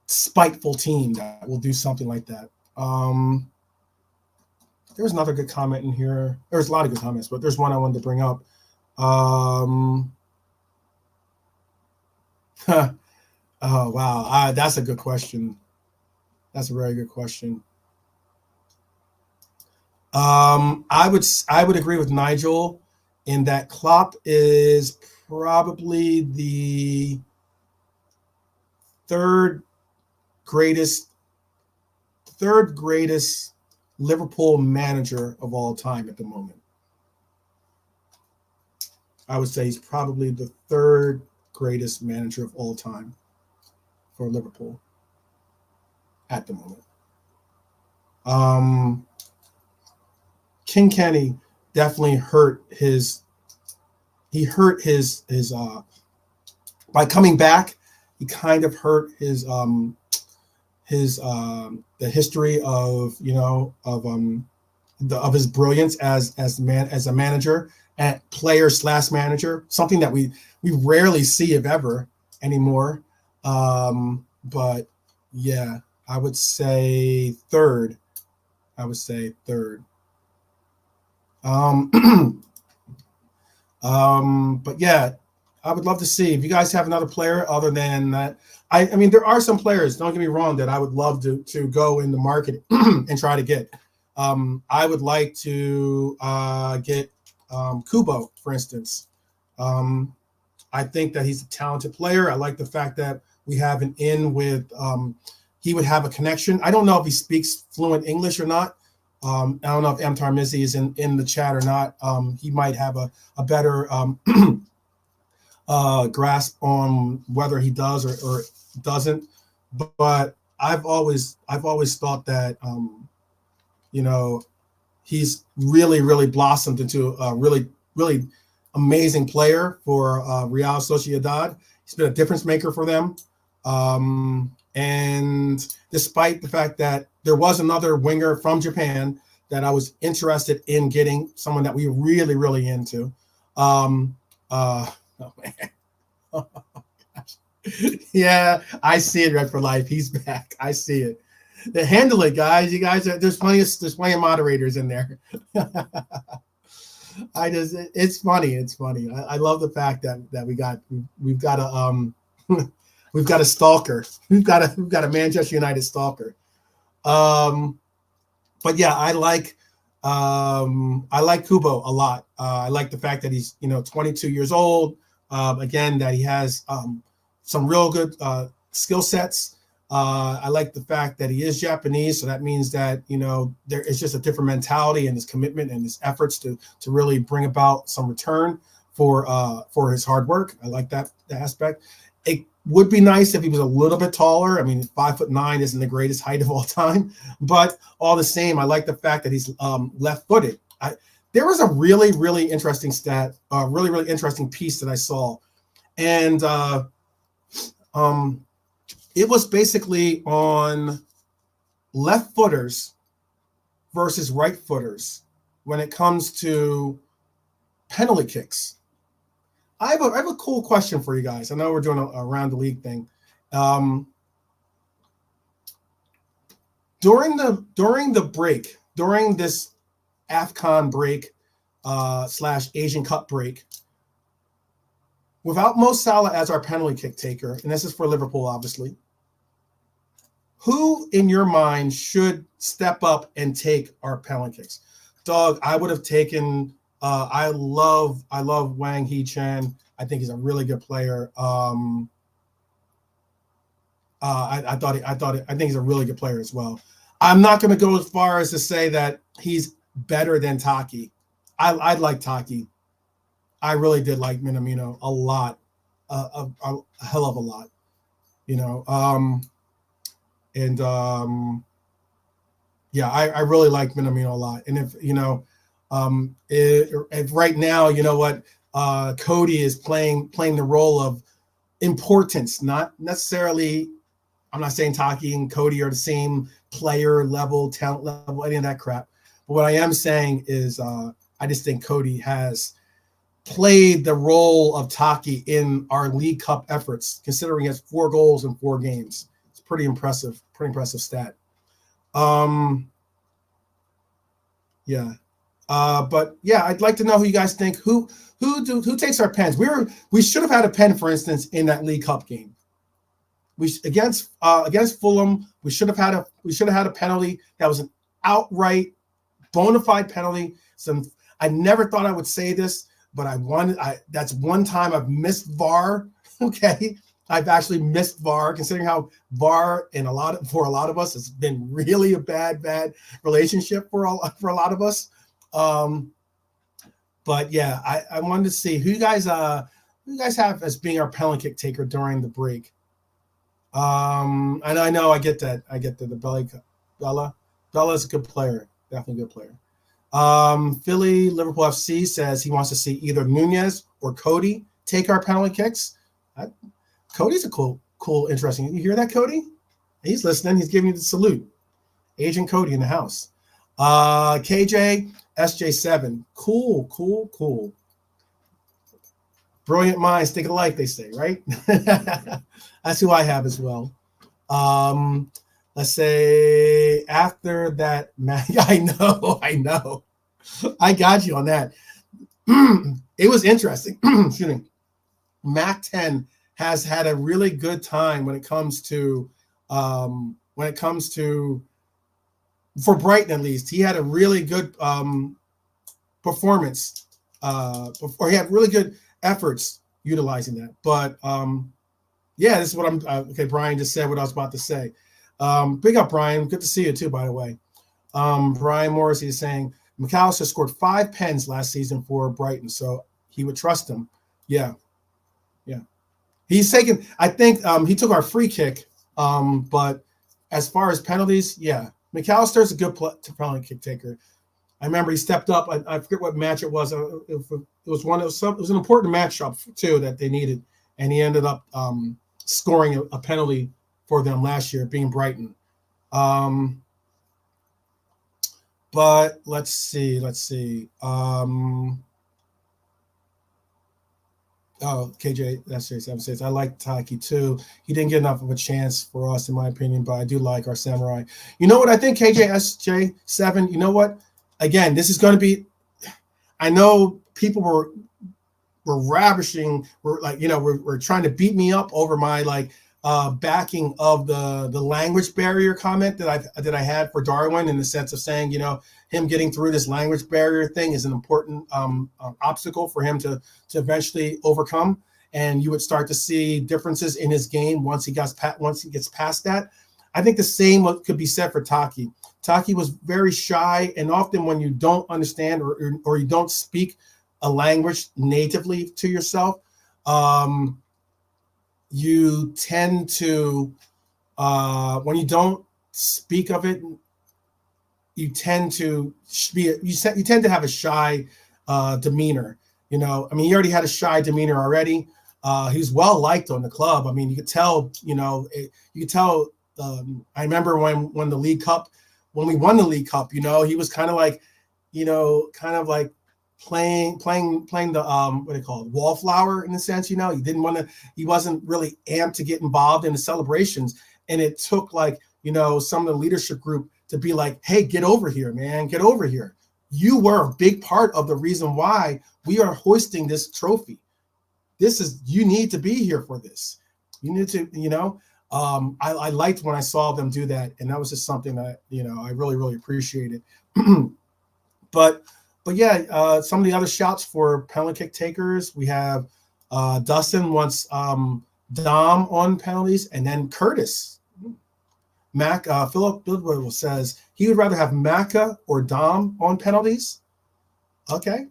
spiteful team that will do something like that. There's another good comment in here. There's a lot of good comments, but there's one I wanted to bring up. Oh, wow. That's a good question. That's a very good question. I would agree with Nigel in that Klopp is probably the third greatest Liverpool manager of all time at the moment. I would say he's probably the third greatest manager of all time for Liverpool at the moment. King Kenny definitely hurt his by coming back. He kind of hurt his the history of, you know, of his brilliance as a manager and player / manager, something that we rarely see, if ever, anymore. But yeah, I would say third. But yeah, I would love to see if you guys have another player other than that. I mean, there are some players, don't get me wrong, that I would love to go in the market and try to get. I would like to get Kubo, for instance. I think that he's a talented player. I like the fact that we have an in with he would have a connection. I don't know if he speaks fluent English or not. I don't know if Amtar Mizzi is in the chat or not. He might have a better grasp on whether he does or doesn't. But I've always thought that you know, he's really blossomed into a really amazing player for Real Sociedad. He's been a difference maker for them. And despite the fact that there was another winger from Japan that I was interested in getting, someone that we really into. Oh man. Oh, yeah, I see it. Red for Life. He's back. I see it. Handle it, guys. You guys are, there's plenty of moderators in there. It's funny. I love the fact that we've got a we've got a stalker. We've got a Manchester United stalker. But yeah, I like Kubo a lot. I like the fact that he's 22 years old, Again, that he has some real good skill sets. I like the fact that he is Japanese, so that means that there is just a different mentality and his commitment and his efforts to really bring about some return for his hard work. I like that aspect. It would be nice if he was a little bit taller. I mean, 5'9" isn't the greatest height of all time, but all the same, I like the fact that he's left-footed. There was a really, really interesting stat, really, really interesting piece that I saw, and it was basically on left footers versus right footers when it comes to penalty kicks. I have a cool question for you guys. I know we're doing a around the league thing. During the break, during this AFCON break / Asian Cup break, without Mo Salah as our penalty kick taker, and this is for Liverpool, obviously, who in your mind should step up and take our penalty kicks? Doug, I would have taken. I love Wang Hee-chan. I think he's a really good player. I think he's a really good player as well. I'm not going to go as far as to say that he's better than Taki. I like Taki. I really did like Minamino a lot, a hell of a lot. Yeah, I really like Minamino a lot. And if right now, you know what, Cody is playing the role of importance, not necessarily. I'm not saying Taki and Cody are the same player level, talent level, any of that crap. But what I am saying is I just think Cody has played the role of Taki in our League Cup efforts, considering he has 4 goals in 4 games. It's pretty impressive stat. Yeah. But yeah, I'd like to know who you guys think. Who takes our pens? We should have had a pen, for instance, in that League Cup game. Against Fulham, we should have had a penalty that was an outright bona fide penalty. I never thought I would say this, but that's one time I've missed VAR. Okay, I've actually missed VAR, considering how VAR for a lot of us has been really a bad relationship for a lot of us. But yeah, I wanted to see who you guys have as being our penalty kick taker during the break. And I know I get that. The Bella's a good player, definitely a good player. Philly Liverpool FC says he wants to see either Nunez or Cody take our penalty kicks. Cody's a cool, interesting. You hear that, Cody? He's listening. He's giving you the salute. Agent Cody in the house. KJ SJ7. Cool. Brilliant minds think alike, they say, right? That's who I have as well. Let's say after that, I know. I got you on that. It was interesting. Excuse me. Mac 10 has had a really good time when it comes to for Brighton, at least. He had a really good performance, or he had really good efforts utilizing that. But yeah, this is what I'm okay. Brian just said what I was about to say. Big up, Brian. Good to see you too, by the way. Brian Morrissey is saying McAllister scored 5 pens last season for Brighton, so he would trust him. Yeah. He's taken. I think he took our free kick. But as far as penalties, yeah, McAllister is a good penalty kick taker. I remember he stepped up. I forget what match it was. It was an important matchup too that they needed, and he ended up scoring a penalty for them last year, being Brighton. But let's see. KJ, that's J7 says, I like Taki too. He didn't get enough of a chance for us, in my opinion, but I do like our Samurai. You know what I think, KJSJ7? You know what? Again, this is going to be. I know people were ravishing. We're trying to beat me up over my backing of the language barrier comment that I had for Darwin, in the sense of saying, him getting through this language barrier thing is an important obstacle for him to eventually overcome. and you would start to see differences in his game once he gets past that. I think the same could be said for Taki. Taki was very shy, and often when you don't understand or you don't speak a language natively to yourself, you tend to when you don't speak of it, you tend to have a shy demeanor. You know, I mean, he already had a shy demeanor already. He's well liked on the club. I mean, you could tell. You could tell. I remember when we won the League Cup, you know, he was kind of like, playing the what do you call it, wallflower in a sense. You know, he wasn't really amped to get involved in the celebrations, and it took some of the leadership group to be like, hey, get over here, man, get over here. You were a big part of the reason why we are hoisting this trophy. You need to be here for this. You need to, I liked when I saw them do that. And that was just something that, I really, really appreciated. But yeah, some of the other shouts for penalty kick takers, we have Dustin wants Dom on penalties, and then Curtis. Philip Bidwell says he would rather have Maka or Dom on penalties. Okay.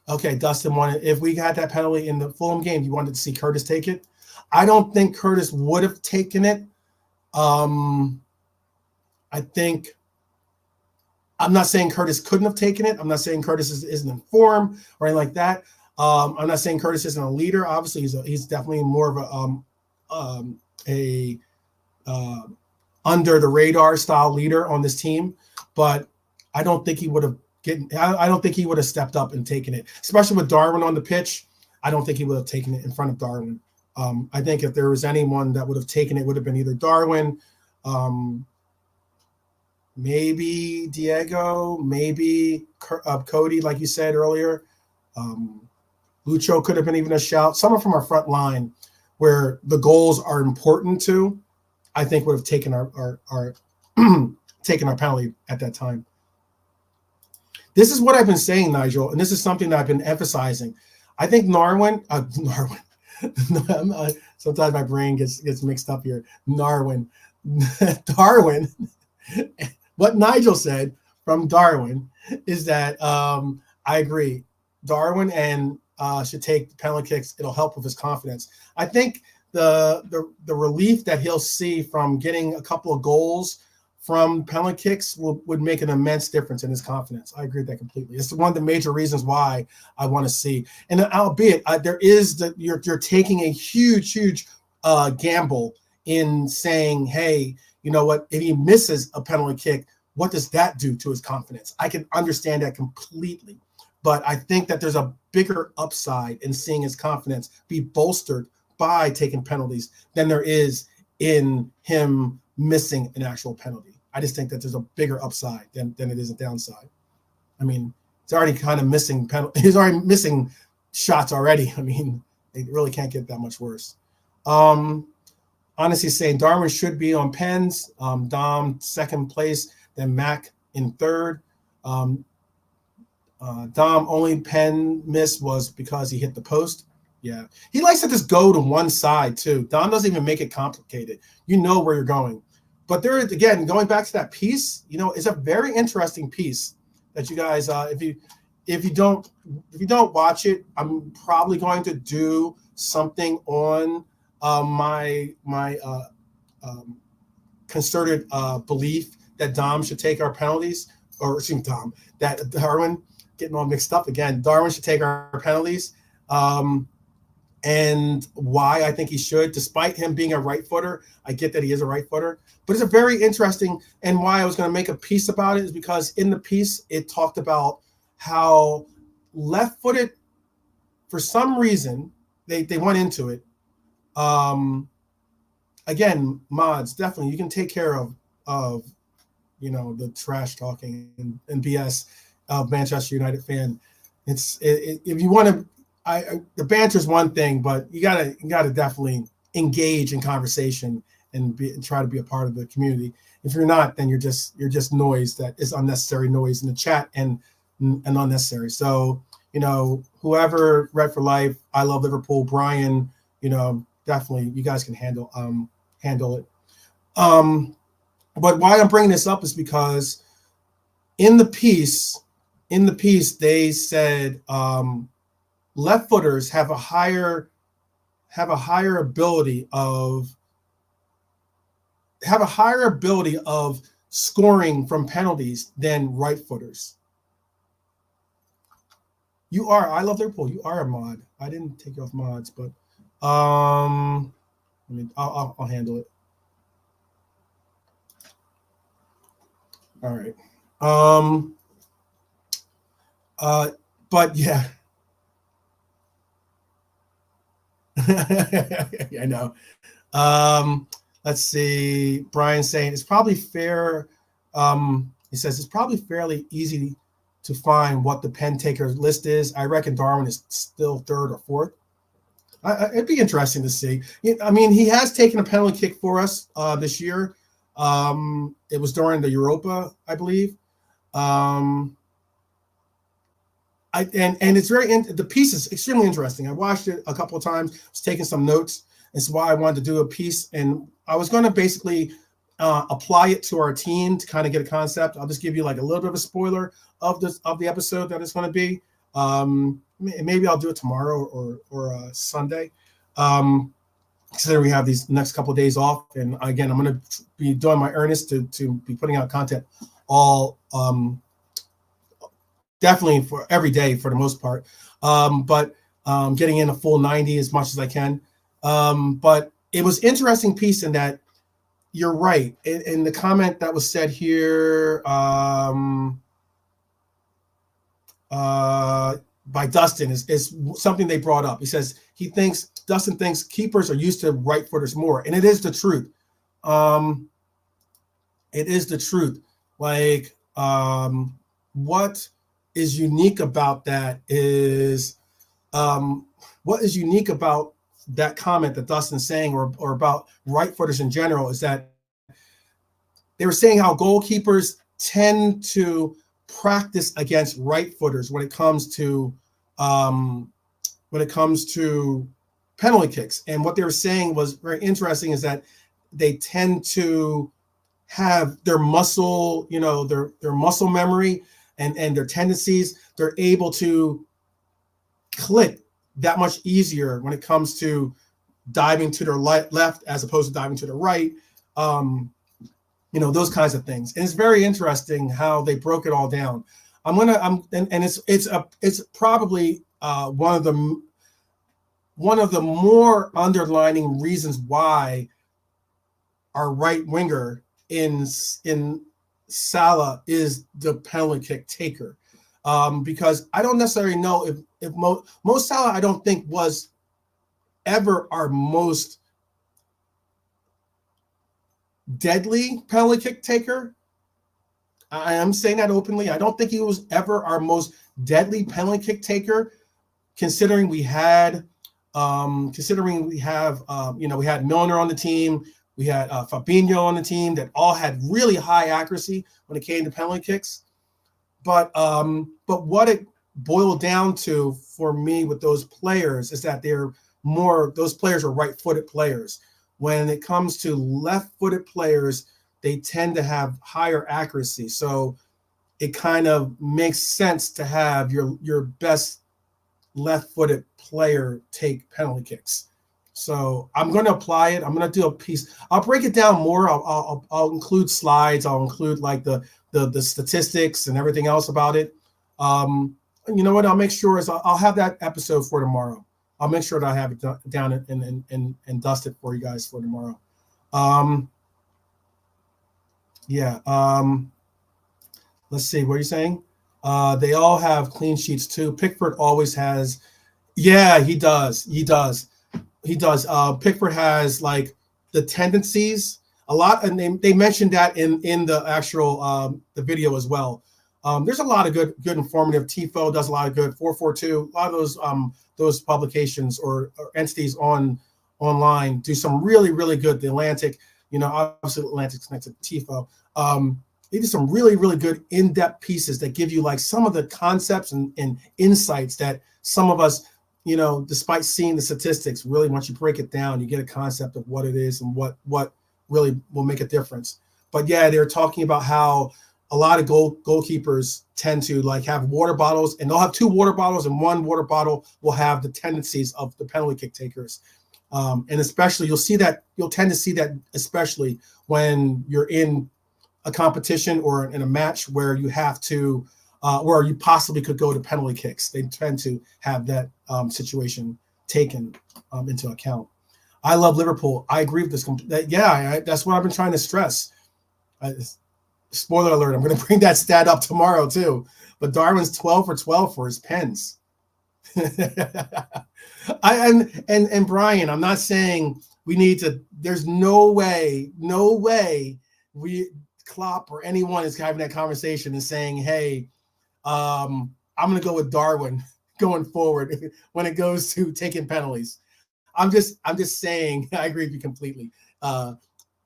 Okay, Dustin wanted, if we had that penalty in the Fulham game, you wanted to see Curtis take it. I don't think Curtis would have taken it. I'm not saying Curtis couldn't have taken it. I'm not saying Curtis isn't in form or anything like that. I'm not saying Curtis isn't a leader. Obviously, he's definitely more of a under the radar style leader on this team, but I don't think he would have stepped up and taken it, especially with Darwin on the pitch. I don't think he would have taken it in front of Darwin. I think if there was anyone that would have taken it, would have been either Darwin, maybe Diego, maybe Cody, like you said earlier. Lucho could have been even a shout. Someone from our front line where the goals are important to, I think would have taken our taken our penalty at that time. This is what I've been saying, Nigel, and this is something that I've been emphasizing. I think Darwin. Sometimes my brain gets mixed up here. Darwin. What Nigel said from Darwin is that I agree. Darwin should take penalty kicks. It'll help with his confidence. I think the relief that he'll see from getting a couple of goals from penalty kicks would make an immense difference in his confidence. I agree with that completely. It's one of the major reasons why I want to see. And albeit you're taking a huge gamble in saying, hey, you know what? If he misses a penalty kick, what does that do to his confidence? I can understand that completely. But I think that there's a bigger upside in seeing his confidence be bolstered by taking penalties than there is in him missing an actual penalty. I just think that there's a bigger upside than it is a downside. I mean, he's already kind of missing he's already missing shots already. I mean, it really can't get that much worse. Honestly saying Darwin should be on pens. Dom second place, then Mac in third. Dom only pen miss was because he hit the post. Yeah. He likes to just go to one side too. Dom doesn't even make it complicated. You know where you're going. But there, again, going back to that piece, it's a very interesting piece that you guys, if you don't watch it, I'm probably going to do something on my concerted belief that Dom should take our penalties, or excuse me, that Darwin, getting all mixed up again, Darwin should take our penalties. And why I think he should, despite him being a right footer. I get that he is a right footer, but it's a very interesting, and why I was going to make a piece about it is because in the piece, it talked about how left-footed, for some reason, they went into it. Again, mods, definitely, you can take care of the trash talking and BS of Manchester United fan. If you want to, the banter is one thing, but you gotta definitely engage in conversation and try to be a part of the community. If you're not, then you're just noise that is unnecessary noise in the chat and unnecessary. So whoever read for life, I love Liverpool, Brian, definitely you guys can handle it. But why I'm bringing this up is because in the piece they said left footers have a higher ability of scoring from penalties than right footers. I love Liverpool. You are a mod. I didn't take you off mods, but I'll handle it. All right. But yeah. I know. Let's see. Brian's saying it's probably fair. He says it's probably fairly easy to find what the pen taker list is. I reckon Darwin is still third or fourth. It'd be interesting to see. I mean, he has taken a penalty kick for us this year. It was during the Europa, I believe. And it's the piece is extremely interesting. I watched it a couple of times, was taking some notes. It's why I wanted to do a piece, and I was going to basically apply it to our team to kind of get a concept. I'll just give you like a little bit of a spoiler of the episode that it's going to be. Maybe I'll do it tomorrow or Sunday. Considering we have these next couple of days off, and again, I'm going to be doing my earnest to be putting out content all definitely for every day for the most part, but getting in a full 90 as much as I can. But it was interesting piece in that you're right. In the comment that was said here by Dustin is something they brought up. He says Dustin thinks keepers are used to right footers more, and it is the truth. It is the truth. Like what is unique about that is what is unique about that comment that Dustin's saying or about right footers in general is that they were saying how goalkeepers tend to practice against right footers when it comes to penalty kicks. And what they were saying was very interesting is that they tend to have their muscle, their muscle memory and their tendencies. They're able to click that much easier when it comes to diving to their left as opposed to diving to the right. Those kinds of things. And it's very interesting how they broke it all down. It's probably one of the more underlining reasons why our right winger in Salah is the penalty kick taker. Because I don't necessarily know if Mo Salah, I don't think was ever our most deadly penalty kick taker. I am saying that openly. I don't think he was ever our most deadly penalty kick taker, considering we have we had Milner on the team, we had Fabinho on the team that all had really high accuracy when it came to penalty kicks. But what it boiled down to for me with those players is that those players are right-footed players. When it comes to left-footed players, they tend to have higher accuracy. So it kind of makes sense to have your best left-footed player take penalty kicks. So I'm going to apply it. I'm going to do a piece. I'll break it down more. I'll include slides. I'll include like the statistics and everything else about it. You know what? I'll make sure I'll have that episode for tomorrow. I'll make sure that I have it down and dust it for you guys for tomorrow. Let's see. What are you saying? They all have clean sheets too. Pickford always has. Yeah, he does. Pickford has like the tendencies a lot, and they mentioned that in the actual the video as well. There's a lot of good informative. TIFO does a lot of good. 442. A lot of those publications or entities online do some really, really good. The Atlantic, obviously Atlantic's next to TIFO. They do some really, really good in-depth pieces that give you like some of the concepts and insights that some of us, despite seeing the statistics, really once you break it down, you get a concept of what it is and what really will make a difference. But yeah, they're talking about how a lot of goalkeepers tend to like have water bottles, and they'll have 2 water bottles, and 1 water bottle will have the tendencies of the penalty kick takers. And especially you'll tend to see that especially when you're in a competition or in a match where you have to, where you possibly could go to penalty kicks. They tend to have that situation taken into account. I love Liverpool. I agree with this. That's what I've been trying to stress. Spoiler alert, I'm going to bring that stat up tomorrow too. But Darwin's 12 for 12 for his pens. And Brian, I'm not saying we need to. There's no way we Klopp or anyone is having that conversation and saying, "Hey, I'm going to go with Darwin going forward when it goes to taking penalties." I'm just saying I agree with you completely.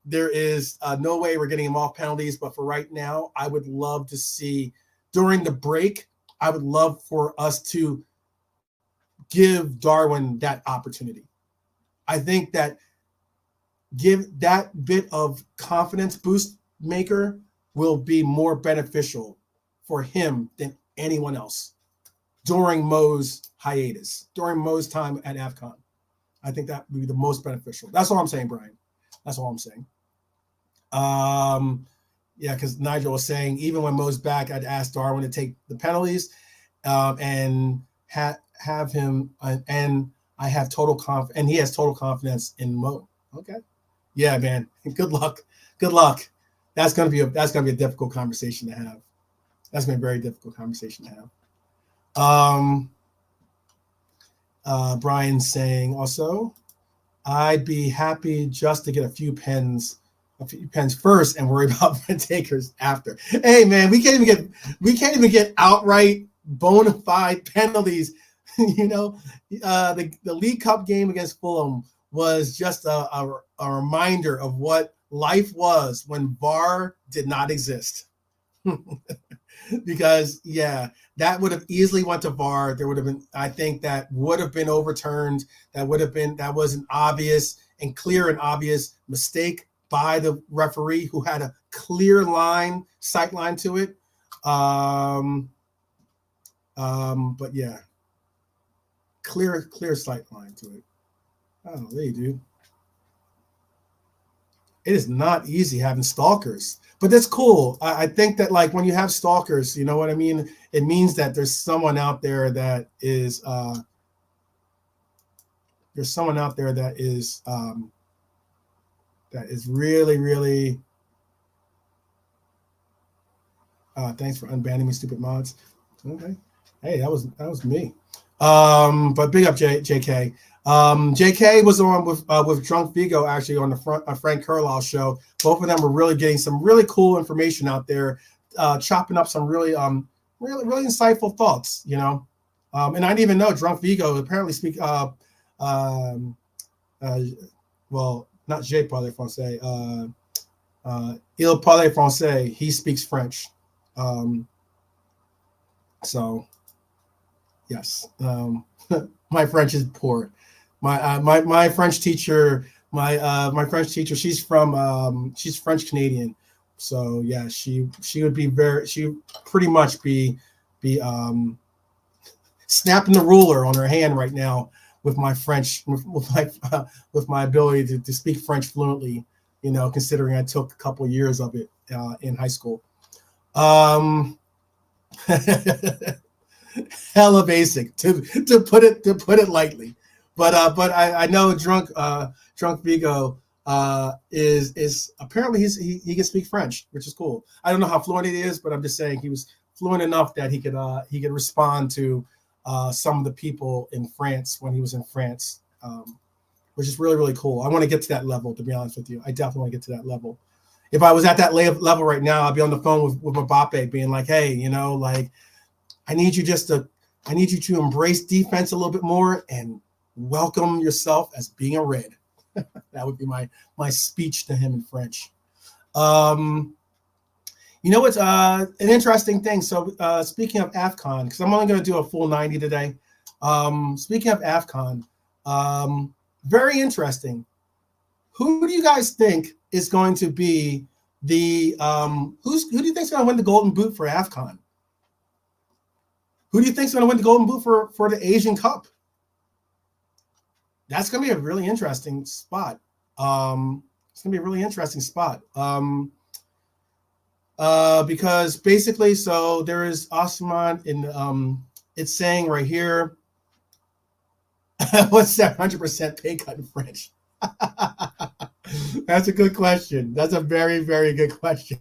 There is no way we're getting him off penalties, but for right now, I would love to see during the break. I would love for us to give Darwin that opportunity. I think that give that bit of confidence boost maker will be more beneficial for him than anyone else during Mo's hiatus, during Mo's time at AFCON. I think that would be the most beneficial. That's all I'm saying, Brian. That's all I'm saying. Yeah, because Nigel was saying even when Mo's back, I'd ask Darwin to take the penalties and have him, and I have total confidence, and he has total confidence in Mo. Okay, yeah, man. Good luck. That's gonna be a difficult conversation to have. That's gonna be a very difficult conversation to have. Brian's saying also, I'd be happy just to get a few pens first and worry about pen takers after. Hey man, we can't even get outright bona fide penalties. The League Cup game against Fulham was just a reminder of what life was when VAR did not exist. Because that would have easily went to VAR. There would have been, I think, that would have been overturned. That was an obvious and clear and obvious mistake by the referee who had a clear sight line to it. But yeah, clear sight line to it. Oh, they do. It is not easy having stalkers, but that's cool. I think that like when you have stalkers, you know what I mean? It means that there's someone out there that is really, really thanks for unbanning me, stupid mods. Okay. Hey, that was me. But big up JK. JK was on with Drunk Vigo actually on the Frank Carlisle show. Both of them were really getting some really cool information out there, chopping up some really really insightful thoughts, And I didn't even know Drunk Vigo apparently speak well, not Je parle français, il parle français. He speaks French. So yes, my French is poor. My French teacher, my French teacher, she's French Canadian. So yeah, she would pretty much be snapping the ruler on her hand right now with my French, with my ability to speak French fluently, considering I took a couple of years of it in high school. Hella basic to put it lightly, but I know Drunk Vigo is apparently he can speak French, which is cool. I don't know how fluent he is, but I'm just saying he was fluent enough that he could respond to some of the people in France when he was in France, which is really, really cool. I want to get to that level, to be honest with you. I definitely want to get to that level. If I was at that level right now, I'd be on the phone with Mbappe being like, hey, like, I need you to embrace defense a little bit more and welcome yourself as being a Red. That would be my speech to him in French. You know what's an interesting thing? So speaking of AFCON, because I'm only going to do a full 90 today. Speaking of AFCON, very interesting. Who do you guys think is going to be the who do you think is going to win the Golden Boot for AFCON? Who do you think is going to win the Golden Boot for the Asian Cup? That's going to be a really interesting spot. It's going to be a really interesting spot. Because basically, so there is Osman in it's saying right here, what's that 100% pay cut in French? That's a good question. That's a very, very good question.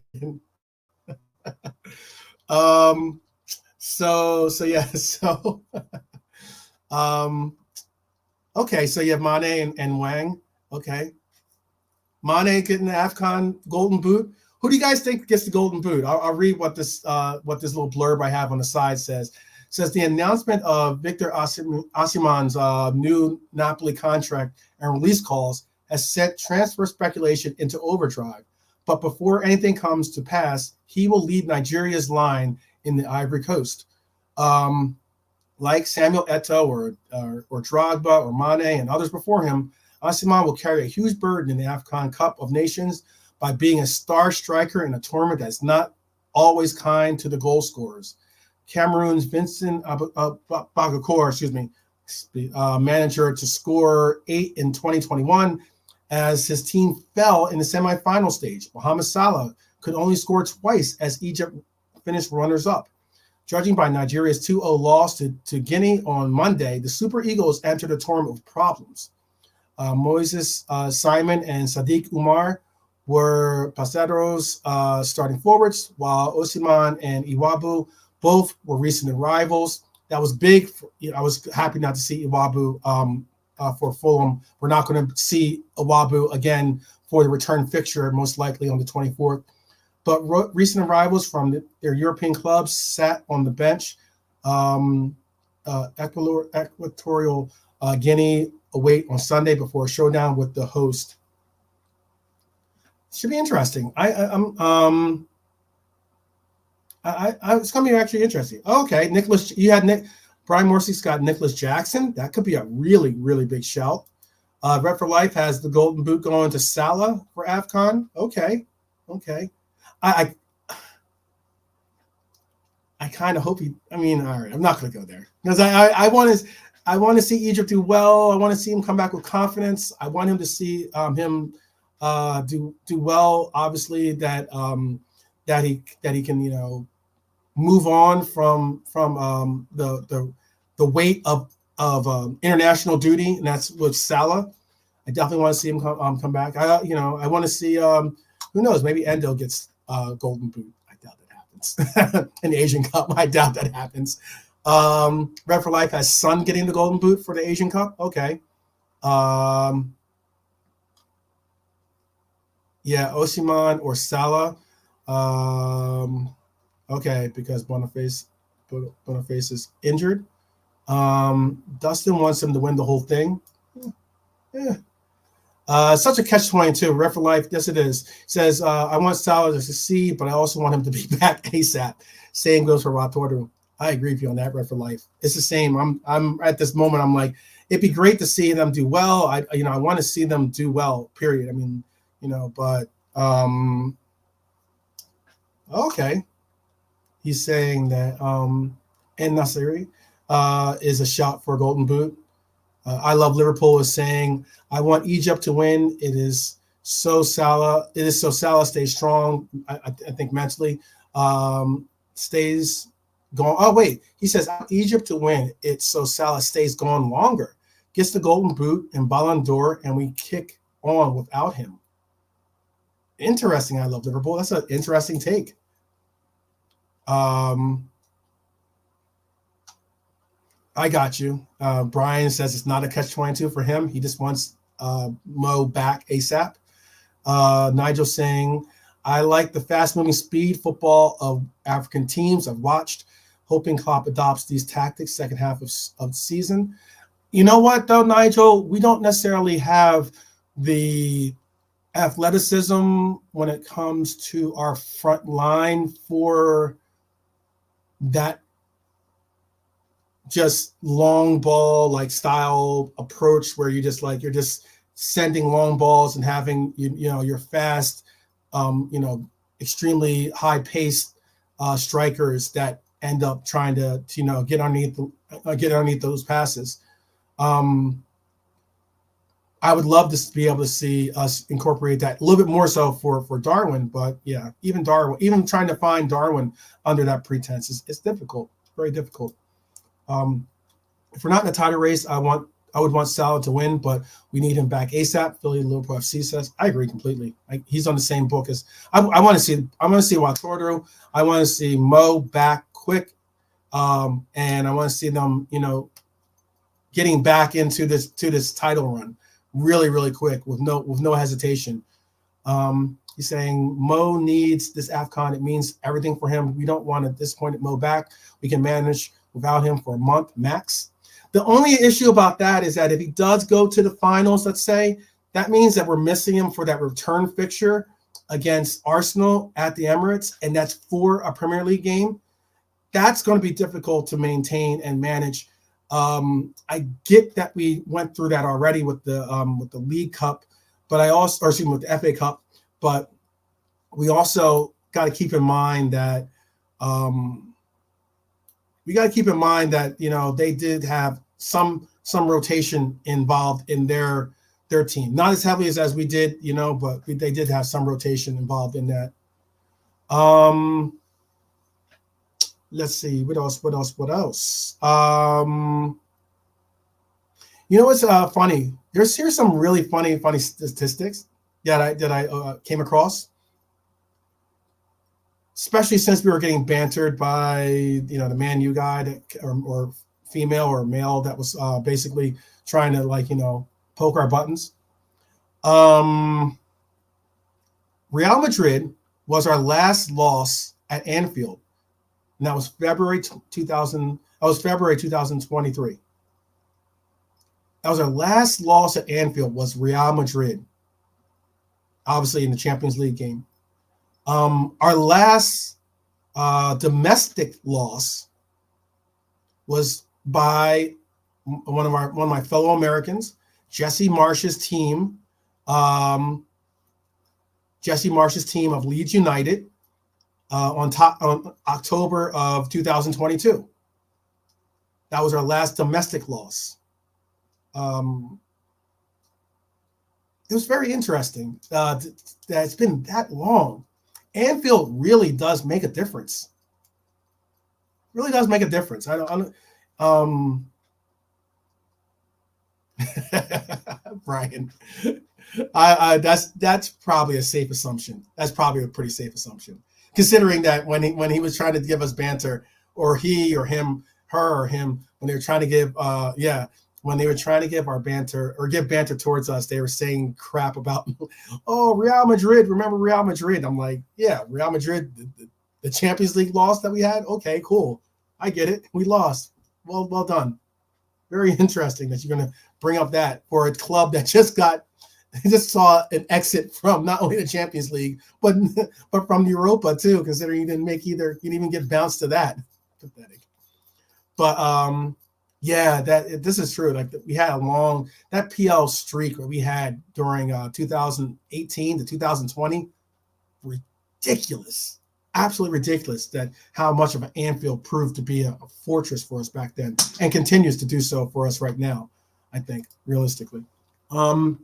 Okay, so you have Mane and Wang. Okay. Mane getting the AFCON Golden Boot. Who do you guys think gets the Golden Boot? I'll read what this little blurb I have on the side says. It says the announcement of Victor Osimhen's new Napoli contract and release calls has set transfer speculation into overdrive. But before anything comes to pass, he will lead Nigeria's line in the Ivory Coast. Like Samuel Eto'o or Drogba or Mane and others before him, Osimhen will carry a huge burden in the AFCON Cup of Nations by being a star striker in a tournament that's not always kind to the goal scorers. Cameroon's Vincent Bagakor, manager to score 8 in 2021 as his team fell in the semifinal stage. Mohamed Salah could only score twice as Egypt finished runners-up. Judging by Nigeria's 2-0 loss to Guinea on Monday, the Super Eagles entered a tournament with problems. Moses Simon and Sadiq Umar were Pasadero's starting forwards, while Osimhen and Iwabu both were recent rivals. That was big. I was happy not to see Iwabu for Fulham. We're not going to see Iwabu again for the return fixture, most likely on the 24th. But recent arrivals from their European clubs sat on the bench. Equatorial Guinea await on Sunday before a showdown with the host. Should be interesting. It's going to be actually interesting. Okay, Brian Morsey's got Nicholas Jackson. That could be a really, really big shout. Red for Life has the Golden Boot going to Salah for AFCON. Okay. I kind of hope all right, I'm not going to go there because I want to see Egypt do well. I want to see him come back with confidence. I want him to see him do well. Obviously that he can move on from the weight of international duty, and that's with Salah. I definitely want to see him come back. I want to see who knows, maybe Endo gets Golden Boot. I doubt that happens. In the Asian Cup, I doubt that happens. Red for Life has Son getting the Golden Boot for the Asian Cup. Okay. Osimhen or Salah. Okay, because Boniface is injured. Dustin wants him to win the whole thing. Yeah. Such a catch-22. Red for Life, yes it is. Says, I want Salah to succeed, but I also want him to be back ASAP. Same goes for Raporto. I agree with you on that, Red for Life. It's the same. I'm at this moment, I'm like, it'd be great to see them do well. I want to see them do well, period. Okay. He's saying that En Nasiri is a shot for a Golden Boot. I Love Liverpool is saying, I want Egypt to win. It is so Salah stays strong. I think mentally stays going. Oh, wait. He says, Egypt to win. It's so Salah stays gone longer. Gets the Golden Boot and Ballon d'Or, and we kick on without him. Interesting. I Love Liverpool. That's an interesting take. I got you. Brian says it's not a catch-22 for him. He just wants Mo back ASAP. Nigel saying, I like the fast-moving speed football of African teams I've watched, hoping Klopp adopts these tactics second half of the season. You know what, though, Nigel? We don't necessarily have the athleticism when it comes to our front line for that just long ball like style approach where you're just sending long balls and having your fast, extremely high paced strikers that end up trying to get underneath those passes. Um, I would love to be able to see us incorporate that a little bit more so for Darwin, but yeah, even trying to find Darwin under that pretense is difficult, very difficult. Um, if we're not in the title race, I would want Salah to win, but we need him back ASAP. Philly Liverpool FC says. I agree completely. He's on the same book as I want to see. I want to see Watford. I want to see Mo back quick, and I want to see them, getting back into this title run really, really quick with no hesitation. He's saying Mo needs this AFCON. It means everything for him. We don't want to disappoint Mo back. We can manage without him for a month max. The only issue about that is that if he does go to the finals, let's say, that means that we're missing him for that return fixture against Arsenal at the Emirates, and that's for a Premier League game. That's going to be difficult to maintain and manage. I get that we went through that already with the League Cup, but with the FA Cup, but we also got to keep in mind that they did have some rotation involved in their team, not as heavily as we did, but they did have some rotation involved in that. Let's see what else. What's funny? Here's some really funny statistics that I came across, especially since we were getting bantered by the Man U guy or female or male that was basically trying to poke our buttons. Real Madrid was our last loss at Anfield, and that was February 2000. That was February 2023. That was our last loss at Anfield. Was Real Madrid, obviously in the Champions League game. Our last domestic loss was by one of my fellow Americans, Jesse Marsh's team. Jesse Marsh's team of Leeds United on October of 2022. That was our last domestic loss. It was very interesting that it's been that long. Anfield really does make a difference. Really does make a difference. Brian, that's probably a safe assumption. That's probably a pretty safe assumption, considering that when he was trying to give us banter, or he or him, her or him, when they were trying to give when they were trying to give our banter or give banter towards us, they were saying crap about, oh, Real Madrid. Remember Real Madrid? I'm like, yeah, Real Madrid, the Champions League loss that we had. Okay, cool. I get it. We lost. Well done. Very interesting that you're going to bring up that for a club that just saw an exit from not only the Champions League, but from Europa too, considering you didn't even get bounced to that. Pathetic. But yeah, this is true. Like we had that PL streak that we had during 2018 to 2020, ridiculous, absolutely ridiculous. That how much of an Anfield proved to be a fortress for us back then, and continues to do so for us right now. I think realistically. Oh,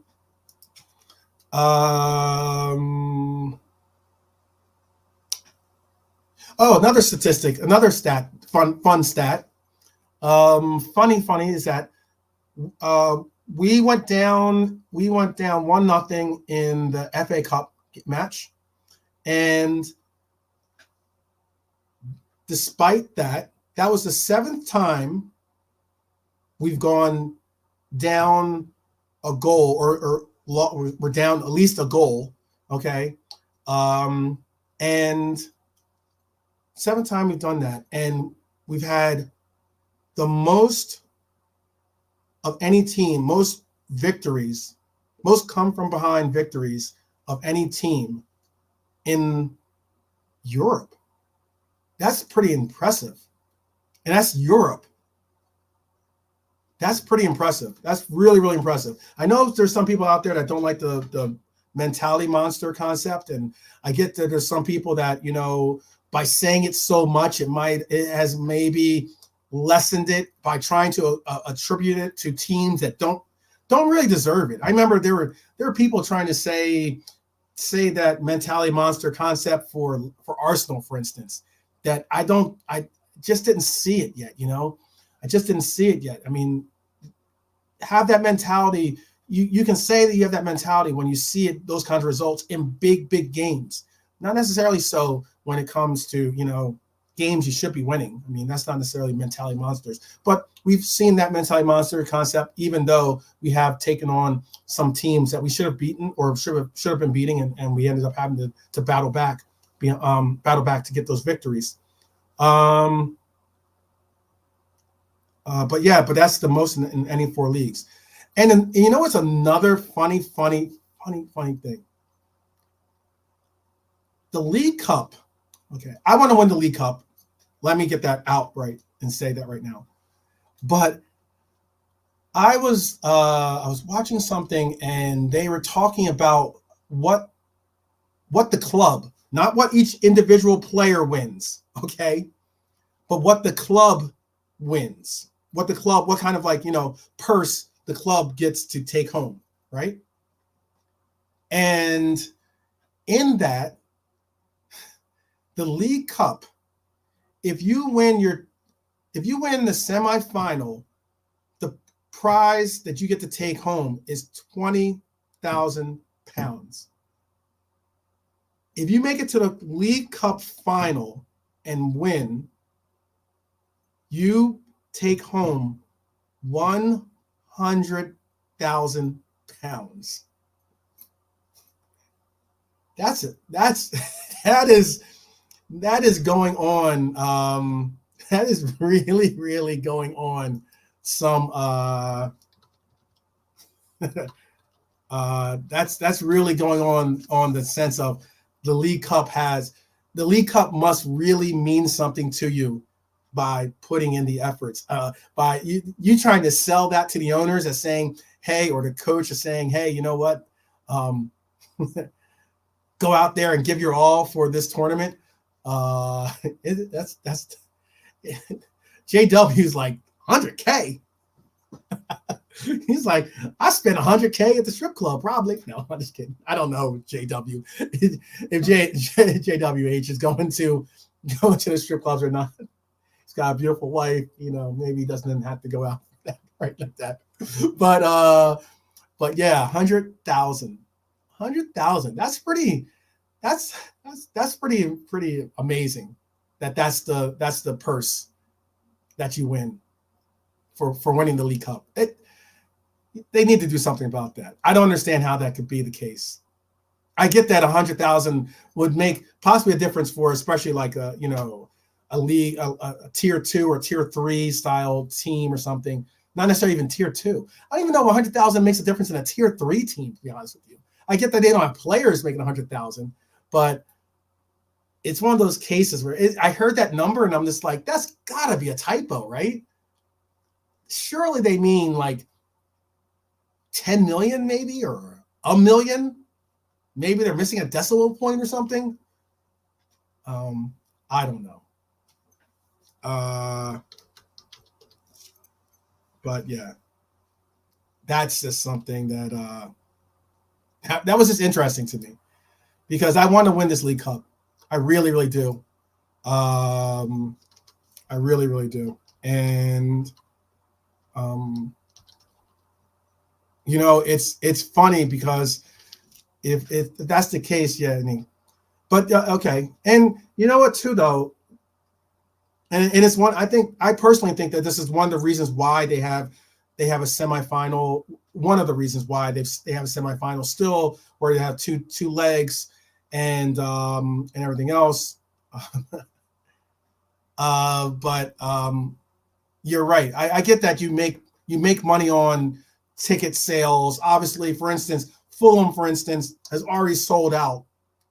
another statistic, another stat, fun stat. Funny is that we went down 1-0 in the FA Cup match, and despite that was the 7th time we've gone down a goal or we're down at least a goal. Okay, and 7th time we've done that, and we've had the most of any team, most victories, most come from behind victories of any team in Europe. That's pretty impressive. And that's Europe. That's pretty impressive. That's really, really impressive. I know there's some people out there that don't like the mentality monster concept. And I get that there's some people that, you know, by saying it so much, it has maybe lessened it by trying to attribute it to teams that don't really deserve it. I remember there were people trying to say that mentality monster concept for Arsenal, for instance, that I just didn't see it yet, you know. I just didn't see it yet. I mean, have that mentality. You can say that you have that mentality when you see it, those kinds of results in big games. Not necessarily so when it comes to, you know, games you should be winning. I mean, that's not necessarily mentality monsters. But we've seen that mentality monster concept, even though we have taken on some teams that we should have beaten or should have been beating, and we ended up having to battle back to get those victories. But that's the most in any four leagues. And you know what's another funny thing? The League Cup. Okay, I want to win the League Cup. Let me get that out right and say that right now. But I was watching something and they were talking about what the club, not what each individual player wins, okay, but what the club wins. What kind of, like, you know, purse the club gets to take home, right? And in that, the League Cup, if you win the semifinal, the prize that you get to take home is £20,000. If you make it to the League Cup final and win, you take home £100,000. That's it. That is going on. That is really, really going on some. That's really going on the sense of the League Cup must really mean something to you by putting in the efforts. By you trying to sell that to the owners as saying, hey, or the coach is saying, hey, you know what? Go out there and give your all for this tournament. That's JW's like 100K. He's like, I spent 100K at the strip club, probably. No, I'm just kidding. I don't know JW if JWH is going to the strip clubs or not. He's got a beautiful wife, you know. Maybe he doesn't have to go out right like that. But yeah, 100,000. That's pretty. That's pretty amazing. That's the purse that you win for winning the League Cup. They need to do something about that. I don't understand how that could be the case. I get that 100,000 would make possibly a difference for, especially like a league, a tier 2 or tier 3 style team or something. Not necessarily even tier 2. I don't even know if 100,000 makes a difference in a tier 3 team, to be honest with you. I get that they don't have players making 100,000, but it's one of those cases where I heard that number and I'm just like, that's got to be a typo, right? Surely they mean like 10 million maybe, or a million. Maybe they're missing a decimal point or something. I don't know. But yeah, that's just something that was just interesting to me, because I want to win this League Cup. I really, really do. I really, really do. And you know, it's funny because if that's the case, yeah. But okay, and you know what too, though, and it's one. I personally think that this is one of the reasons why they have a semifinal. One of the reasons why they have a semifinal still, where they have two legs and everything else. But you're right. I get that you make money on ticket sales. Obviously, for instance, Fulham, for instance, has already sold out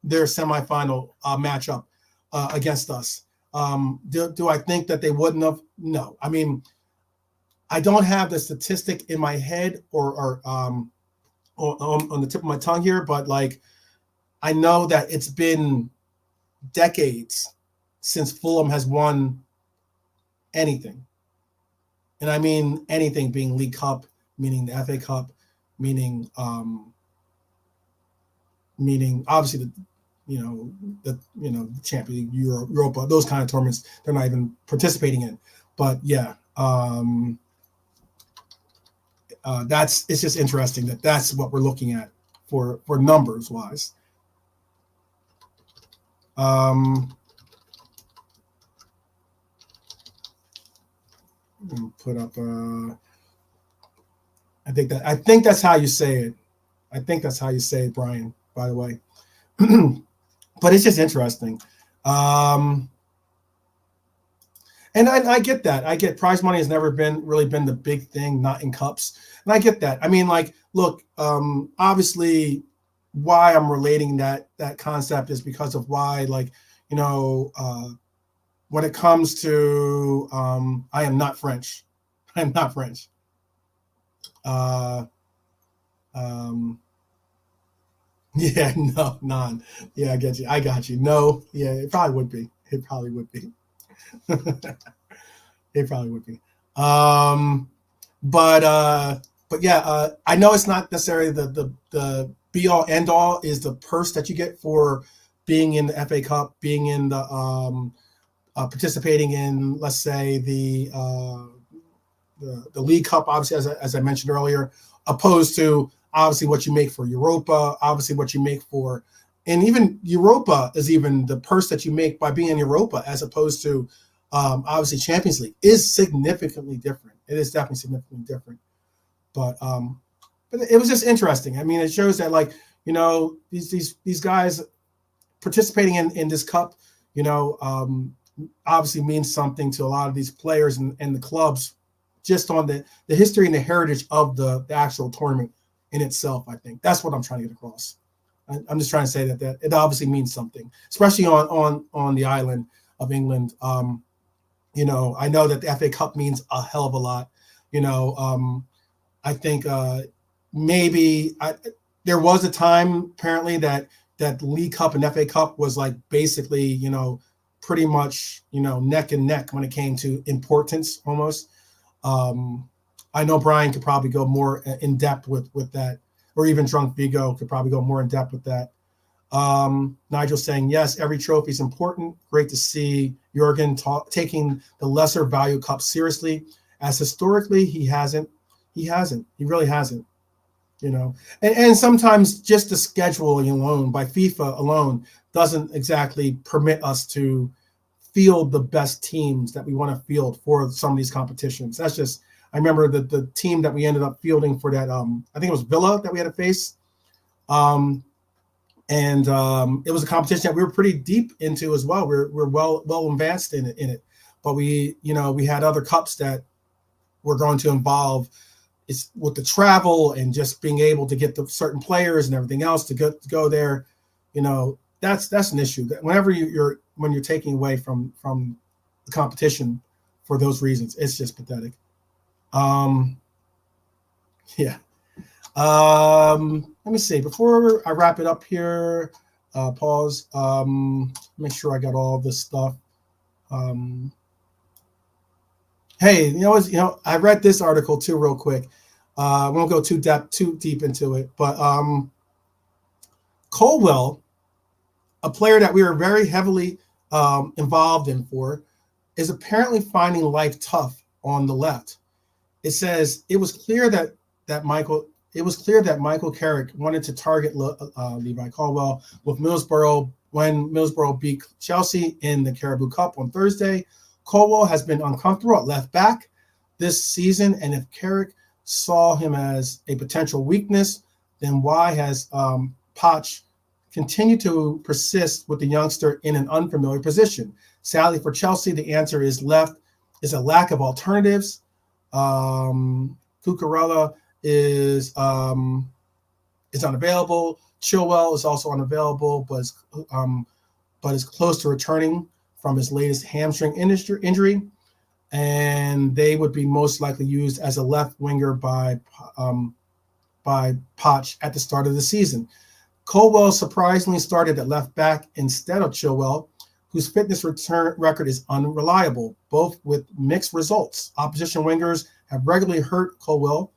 their semifinal matchup against us. Do I think that they wouldn't have? No. I mean, I don't have the statistic in my head or on the tip of my tongue here, but like I know that it's been decades since Fulham has won anything. And I mean anything, being League Cup, meaning the FA Cup, meaning obviously the Champions League, Europa, those kind of tournaments they're not even participating in. But yeah, it's just interesting that's what we're looking at for numbers wise. Put up. I think that's how you say it. I think that's how you say it, Brian. By the way, but it's just interesting. And I get that. I get prize money has never really been the big thing, not in cups. And I get that. I mean, like, look, obviously why I'm relating that concept is because of why, like, when it comes to, I am not French. I'm not French. Yeah, no, none. Yeah, I get you. I got you. No, yeah, it probably would be. It probably would be. It probably would be. But yeah, I know it's not necessarily the be all end all is the purse that you get for being in the FA Cup, being in the participating in, let's say, the League Cup, obviously, as I mentioned earlier, opposed to obviously what you make for Europa, obviously what you make for, and even Europa is even the purse that you make by being in Europa, as opposed to obviously Champions League is significantly different. It is definitely significantly different. But it was just interesting. I mean, it shows that, like, these guys participating in this cup, obviously means something to a lot of these players and the clubs, just on the history and the heritage of the actual tournament in itself. I think that's what I'm trying to get across. I'm just trying to say that it obviously means something, especially on the island of England. I know that the FA Cup means a hell of a lot. I think there was a time apparently that League Cup and FA Cup was like basically, pretty much, neck and neck when it came to importance almost. I know Brian could probably go more in depth with that, or even Drunk Vigo could probably go more in depth with that. Nigel saying, yes, every trophy is important. Great to see Jurgen taking the lesser value cup seriously, as historically he hasn't. He really hasn't. And sometimes just the scheduling alone by FIFA alone doesn't exactly permit us to field the best teams that we want to field for some of these competitions. That's just, I remember the team that we ended up fielding for that, I think it was Villa that we had to face. And it was a competition that we were pretty deep into as well. We're well advanced in it. But we had other cups that were going to involve is with the travel and just being able to get the certain players and everything else to go there. That's an issue. Whenever when you're taking away from the competition for those reasons, it's just pathetic. Yeah. Let me see. Before I wrap it up here, pause. Make sure I got all this stuff. Hey, I read this article too, real quick. I won't go too deep into it, but Colwell, a player that we were very heavily involved in is apparently finding life tough on the left. It says it was clear that Michael Carrick wanted to target Levi Colwell with Middlesbrough when Middlesbrough beat Chelsea in the Carabao Cup on Thursday. Colwell has been uncomfortable at left back this season, and if Carrick saw him as a potential weakness, then why has Poch continued to persist with the youngster in an unfamiliar position? Sadly for Chelsea, the answer is a lack of alternatives. Cucurella is is unavailable. Chilwell is also unavailable, but is close to returning from his latest hamstring injury, and they would be most likely used as a left winger by Poch at the start of the season. Colwell surprisingly started at left back instead of Chilwell, whose fitness return record is unreliable, both with mixed results. Opposition wingers have regularly hurt Colwell,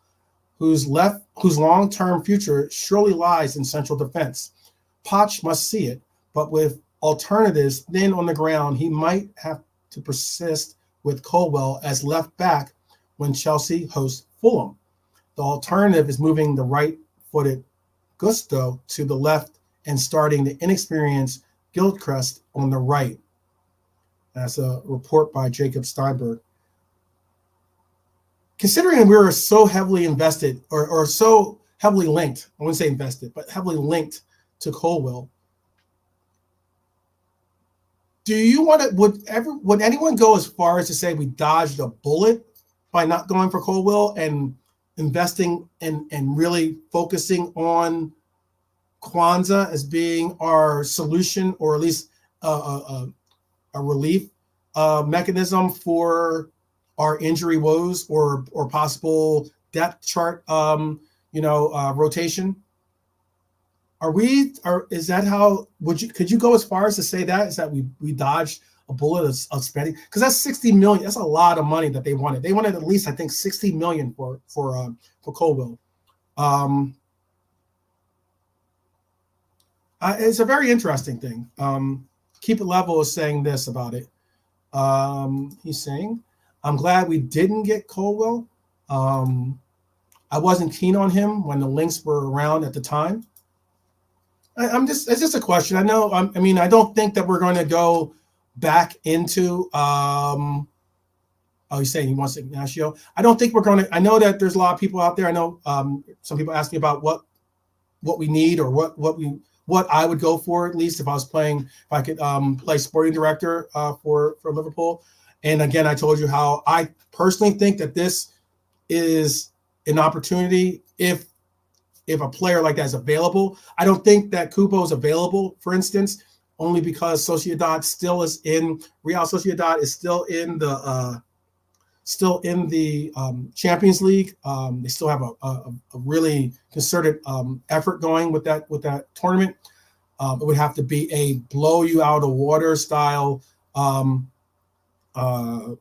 whose long-term future surely lies in central defense. Poch must see it, but with alternatives thin on the ground, he might have to persist with Colwell as left back when Chelsea hosts Fulham. The alternative is moving the right-footed Gusto to the left and starting the inexperienced Gilchrist on the right. That's a report by Jacob Steinberg. Considering we were so heavily invested or so heavily linked, I wouldn't say invested, but heavily linked to Colwell, do you want to, would anyone go as far as to say we dodged a bullet by not going for Colwell and investing and really focusing on Kwanzaa as being our solution, or at least a relief mechanism for our injury woes or possible depth chart rotation? Is that how could you go as far as to say that is that we dodged a bullet of spending? Because that's 60 million. That's a lot of money that they wanted. They wanted at least, I think, 60 million for Colwell. It's a very interesting thing. Keep It Level is saying this about it. He's saying, I'm glad we didn't get Colwell. I wasn't keen on him when the links were around at the time. It's just a question. I know. I don't think that we're going to go back into. He's saying he wants Ignacio. I don't think we're going to. I know that there's a lot of people out there. I know some people ask me about what we need or what I would go for, at least if I was playing. If I could play sporting director for Liverpool. And again, I told you how I personally think that this is an opportunity if a player like that is available. I don't think that Kubo is available, for instance, only because Real Sociedad is still in the Champions League. They still have a really concerted effort going with that tournament. It would have to be a blow you out of water style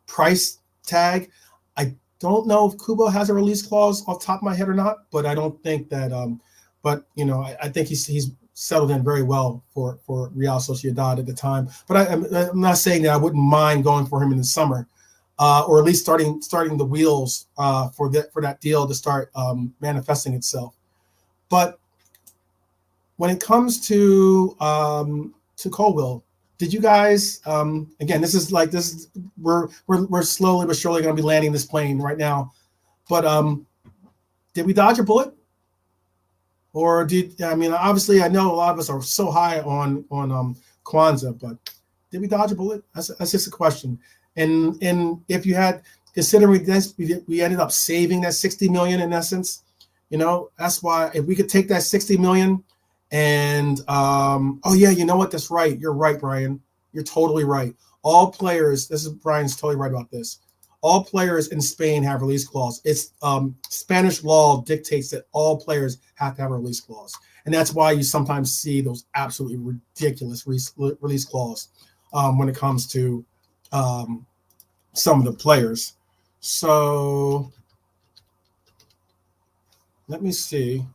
price tag. I don't know if Kubo has a release clause off the top of my head or not, but I don't think that. I think he's settled in very well for Real Sociedad at the time. But I'm not saying that I wouldn't mind going for him in the summer, or at least starting the wheels for that deal to start manifesting itself. But when it comes to Colwell, did you guys? Again, we're slowly but surely going to be landing this plane right now. But did we dodge a bullet? Or obviously, I know a lot of us are so high on Kwanzaa, but did we dodge a bullet? That's just a question. And if you had, considering this, we ended up saving that 60 million in essence. That's why if we could take that 60 million and you know what? That's right. You're right, Brian. You're totally right. All players. Brian's totally right about this. All players in Spain have release clause. It's Spanish law dictates that all players have to have a release clause, and that's why you sometimes see those absolutely ridiculous release clause when it comes to some of the players. So let me see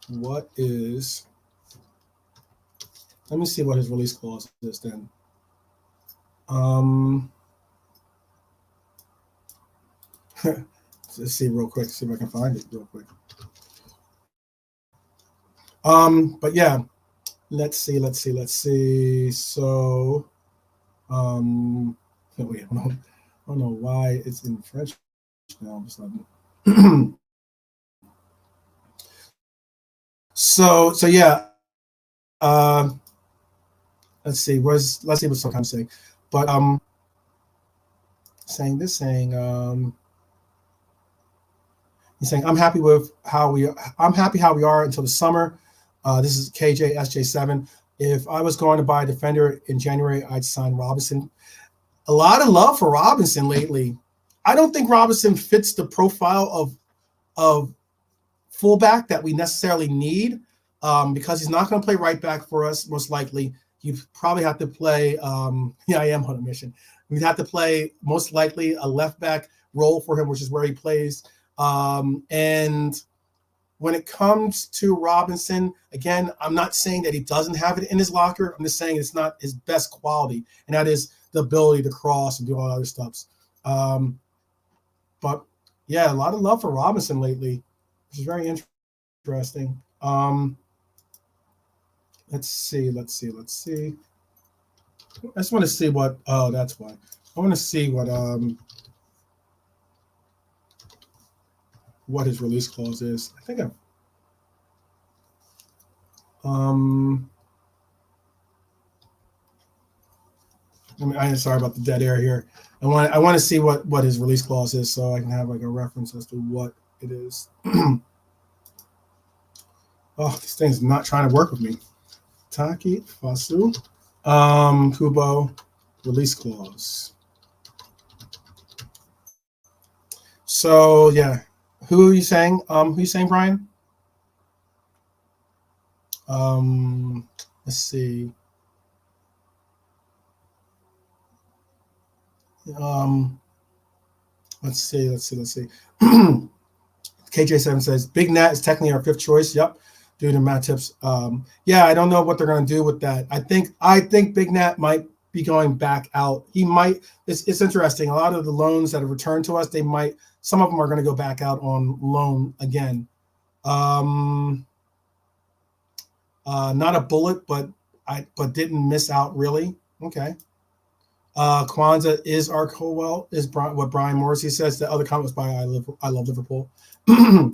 what his release clause is then. Let's see real quick. See if I can find it real quick. But yeah, let's see. So, wait, I don't know why it's in French now. All of a sudden. So yeah. Let's see what some kind of saying, but saying He's saying, I'm happy how we are until the summer. This is KJSJ7. If I was going to buy a defender in January, I'd sign Robinson. A lot of love for Robinson lately. I don't think Robinson fits the profile of fullback that we necessarily need, because he's not going to play right back for us, most likely. You probably have to play, I am on a mission. We'd have to play, most likely, a left back role for him, which is where he plays. And when it comes to Robinson, again, I'm not saying that he doesn't have it in his locker. I'm just saying it's not his best quality, and that is the ability to cross and do all that other stuff. But yeah, a lot of love for Robinson lately, which is very interesting. Let's see. I just want to see what. Oh, that's why. I want to see what his release clause is. I think I'm sorry about the dead air here. I want to see what his release clause is, so I can have like a reference as to what it is. Oh, this thing's not trying to work with me. Taki Fasu, Kubo, release clause. So yeah, who are you saying? Who are you saying, Brian? Let's see. Let's see. KJ7 says Big Nat is technically our fifth choice. Yep, due to Matt Tips. Yeah, I don't know what they're going to do with that. I think Big Nat might be going back out. He might. It's interesting. A lot of the loans that have returned to us, some of them are going to go back out on loan again. Not a bullet, but didn't miss out really. Okay. Kwanzaa is our Colwell, is what Brian Morrissey says. The other comment was by I love Liverpool.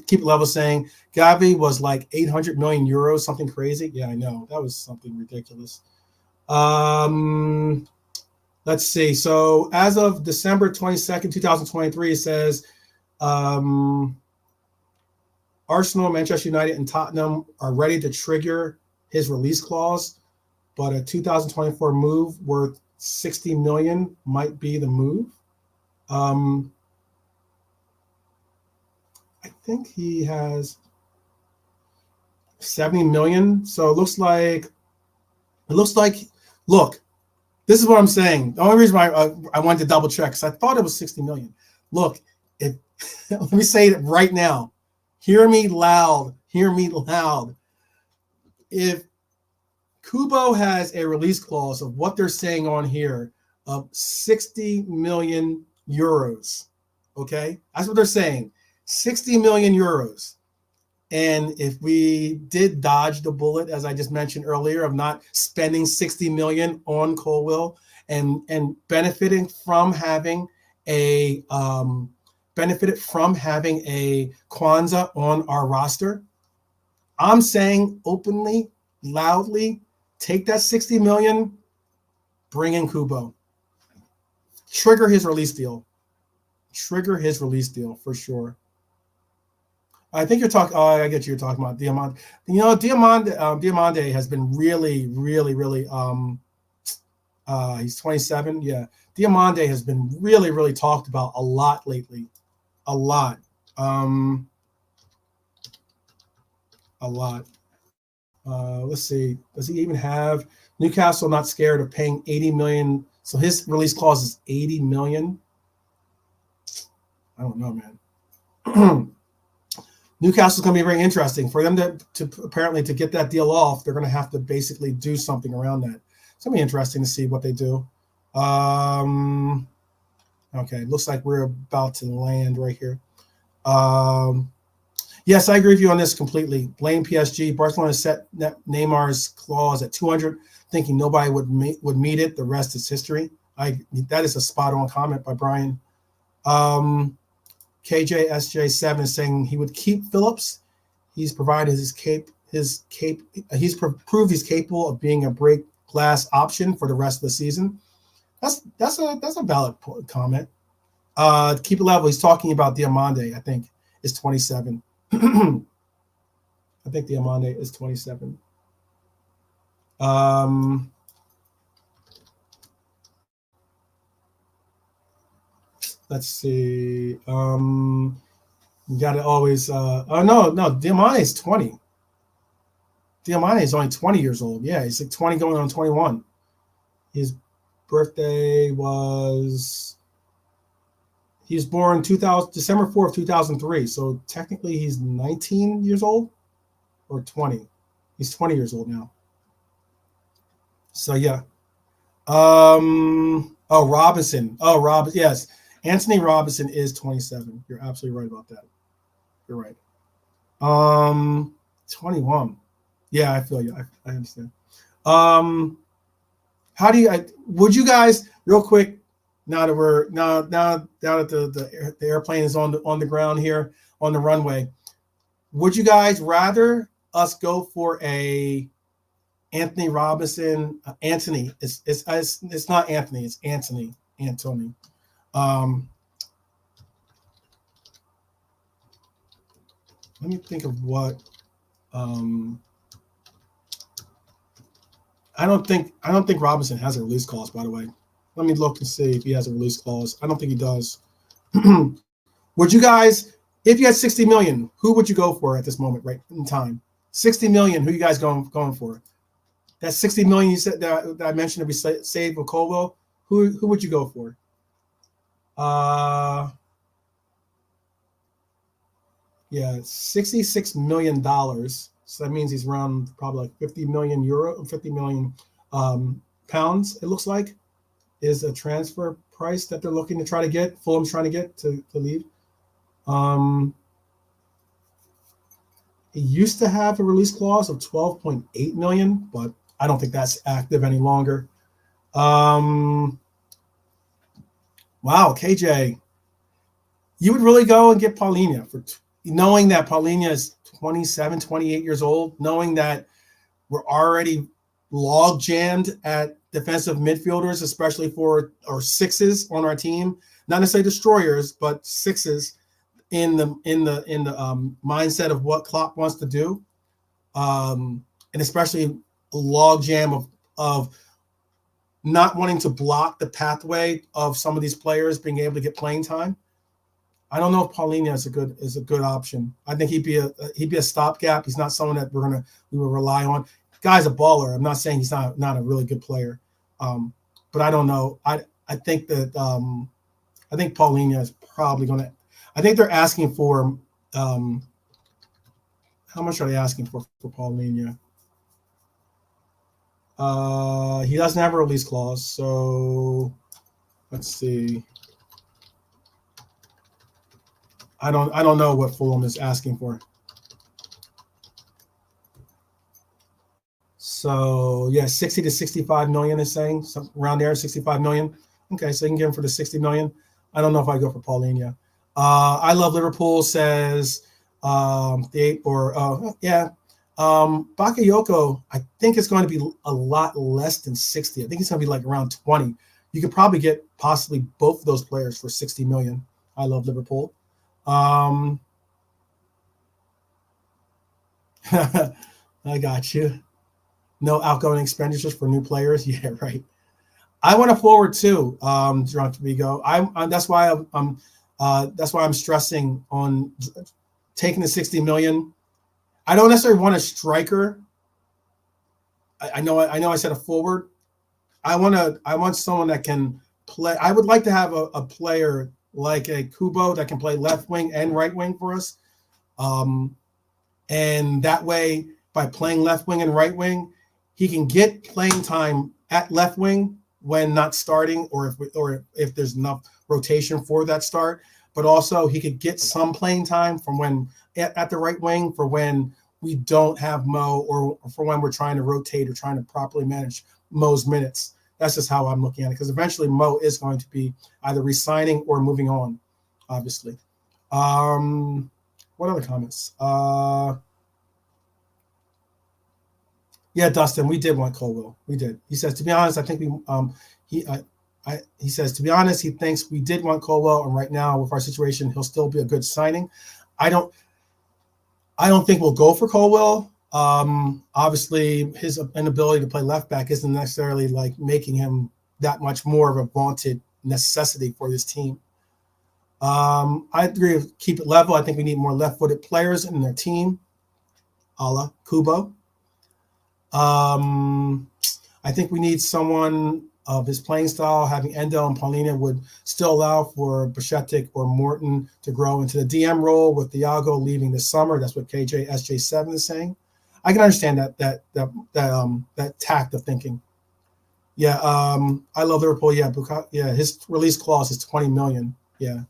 Keep it level saying Gavi was like 800 million euros, something crazy. Yeah, I know. That was something ridiculous. Let's see. So as of December 22nd, 2023, it says Arsenal, Manchester United, and Tottenham are ready to trigger his release clause, but a 2024 move worth 60 million might be the move. I think he has 70 million. So it looks like, look, this is what I'm saying. The only reason why I wanted to double check, because I thought it was 60 million. Look, let me say it right now. Hear me loud. If Kubo has a release clause of what they're saying on here of 60 million euros. Okay, that's what they're saying, 60 million euros. And if we did dodge the bullet, as I just mentioned earlier, of not spending 60 million on Colwill and benefiting from having a Kwanzaa on our roster, I'm saying openly, loudly, take that 60 million, bring in Kubo. Trigger his release deal for sure. I think you're talking. Oh, I get you're talking about Diamante. Diamante has been really. He's 27. Yeah, Diamante has been really talked about a lot lately. A lot. Let's see. Does he even have Newcastle? Not scared of paying 80 million. So his release clause is 80 million. I don't know, man. Newcastle's going to be very interesting for them to apparently to get that deal off. They're going to have to basically do something around that. It's going to be interesting to see what they do. Okay, looks like we're about to land right here. Yes, I agree with you on this completely. Blame PSG. Barcelona set Neymar's clause at 200, thinking nobody would meet it. The rest is history. That is a spot-on comment by Brian. KJSJ7 is saying he would keep Phillips. He's provided he's proved he's capable of being a break glass option for the rest of the season. That's a valid comment. Keep it level. He's talking about Diamante, I think. is 27. I think Diamande is 27. Let's see. You got to always. Oh no, Diamande is 20. Diamande is only 20 years old. Yeah, he's like 20 going on 21. His birthday was. He was born December 4th, 2003. So technically, he's 19 years old, or 20. He's 20 years old now. So yeah. Oh, Robinson. Oh, yes. Anthony Robinson is 27. You're absolutely right about that. You're right. 21. Yeah, I feel you. I understand. How do you? Would you guys real quick? Now that we're now that the airplane is on the ground here on the runway, would you guys rather us go for a Anthony Robinson? Anthony. It's not Anthony. It's Anthony. Anthony. Let me think of what. I don't think Robinson has a release clause, by the way. Let me look and see if he has a release clause. I don't think he does. Would you guys, if you had 60 million, who would you go for at this moment, right in time? 60 million, who you guys going for? That 60 million you said that I mentioned to be saved with Colwell, who would you go for? Yeah, $66 million. So that means he's around probably like 50 million pounds, it looks like, is a transfer price that they're looking to try to get. Fulham's trying to get to leave. He used to have a release clause of 12.8 million, but I don't think that's active any longer. Wow, KJ, you would really go and get Paulinho for knowing that Paulinho is 27, 28 years old, knowing that we're already log jammed at defensive midfielders, especially for our sixes on our team, not necessarily destroyers, but sixes in the mindset of what Klopp wants to do, and especially a log jam of not wanting to block the pathway of some of these players being able to get playing time. I don't know if Paulinho is a good option. I think he'd be a stopgap. He's not someone that we will rely on. The guy's a baller. I'm not saying he's not a really good player, but I don't know. I think Paulinho is probably going to. I think they're asking for how much are they asking for Paulinho? He doesn't have a release clause, so let's see. I don't know what Fulham is asking for. So yeah, 60 to 65 million is saying around there, 65 million. Okay, so you can get him for the 60 million. I don't know if I go for Paulinho. I love Liverpool says Bakayoko. I think it's going to be a lot less than 60. I think it's going to be like around 20. You could probably get possibly both of those players for 60 million. I love Liverpool. I got you. No outgoing expenditures for new players. Yeah, right. I want to forward too, Drunk Vigo. That's why I'm stressing on taking the 60 million. I don't necessarily want a striker. I know I said a forward. I want someone that can play. I would like to have a player like a Kubo that can play left wing and right wing for us. And that way, by playing left wing and right wing, he can get playing time at left wing when not starting, or if there's enough rotation for that start. But also he could get some playing time from when at the right wing for when we don't have Mo, or for when we're trying to rotate or trying to properly manage Mo's minutes. That's just how I'm looking at it, because eventually Mo is going to be either resigning or moving on, obviously. What other comments? Yeah, Dustin, we did want Colwell. We did. He says, to be honest, I think he says, to be honest, he thinks we did want Colwell, and right now with our situation, he'll still be a good signing. I don't think we'll go for Colwell. Obviously, his inability to play left back isn't necessarily like making him that much more of a vaunted necessity for this team. I agree with keep it level. I think we need more left-footed players in their team, a la Kubo. I think we need someone of his playing style. Having Endo and Paulina would still allow for Bashetic or Morton to grow into the DM role with Thiago leaving this summer. That's what SJ7 is saying. I can understand that tact of thinking. Yeah, I love Liverpool. Yeah, his release clause is 20 million. Yeah.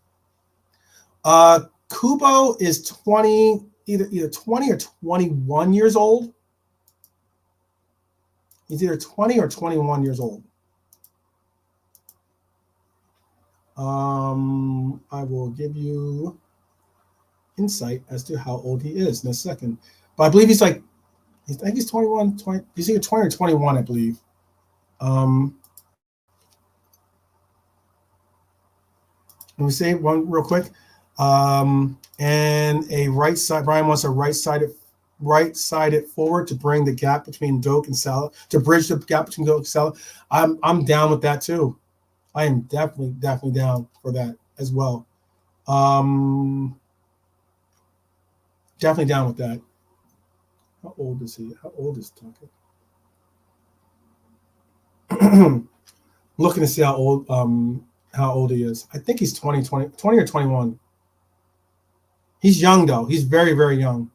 Kubo is 20, either 20 or 21 years old. He's either 20 or 21 years old. I will give you insight as to how old he is in a second. But I believe he's 21, 20, he's either 20 or 21, I believe. Let me say one real quick. And a right side, Brian wants a right-sided forward to bring the gap between Doak and Salah, to bridge the gap between Doak and Salah. I'm down with that too. I am definitely down for that as well. Definitely down with that. How old is he? How old is Duncan? Looking to see how old he is. I think he's 20 or 21. He's young though. He's very, very young.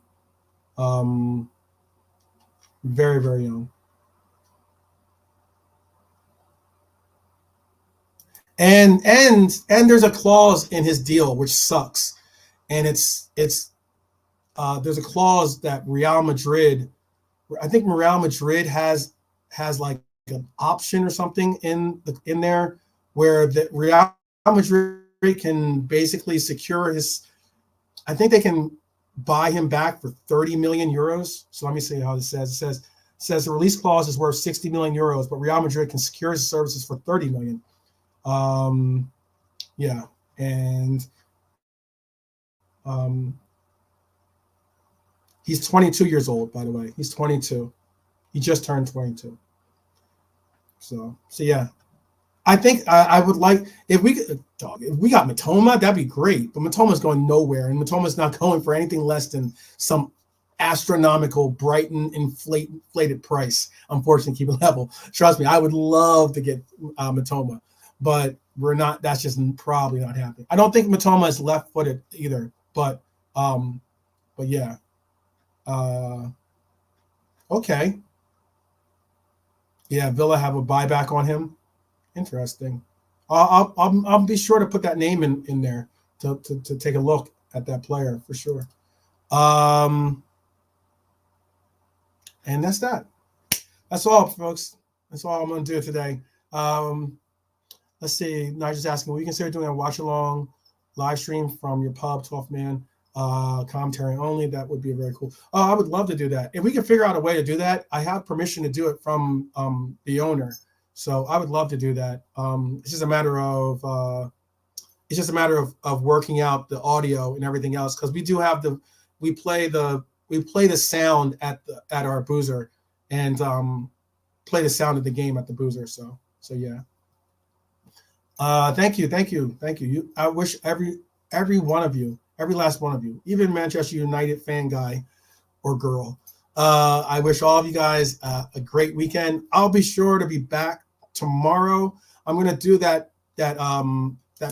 Very, very young. And there's a clause in his deal which sucks. And it's there's a clause that Real Madrid, I think Real Madrid has like an option or something in there where the Real Madrid can basically secure his. I think they can buy him back for 30 million euros. So let me see how this says. It says the release clause is worth 60 million euros, but Real Madrid can secure his services for 30 million. Yeah, and he's 22 years old, by the way. He's 22. He just turned 22. So yeah. I think I would like if we got Matoma, that'd be great. But Matoma's going nowhere, and Matoma's not going for anything less than some astronomical Brighton inflated price. Unfortunately, keep it level. Trust me, I would love to get Matoma, but we're not. That's just probably not happening. I don't think Matoma is left-footed either. But yeah. Okay. Yeah, Villa have a buyback on him. Interesting. I'll be sure to put that name in there to take a look at that player for sure. And that's that. That's all, folks. That's all I'm going to do today. Let's see. Nigel's asking, will you consider doing a watch-along live stream from your pub, 12th Man, commentary only? That would be very cool. I would love to do that. If we can figure out a way to do that, I have permission to do it from the owner. So I would love to do that. It's just a matter of working out the audio and everything else, because we do have we play the sound at our boozer and play the sound of the game at the boozer. So yeah. Thank you. I wish every one of you, every last one of you, even Manchester United fan guy or girl, I wish all of you guys a great weekend. I'll be sure to be back tomorrow. I'm going to do that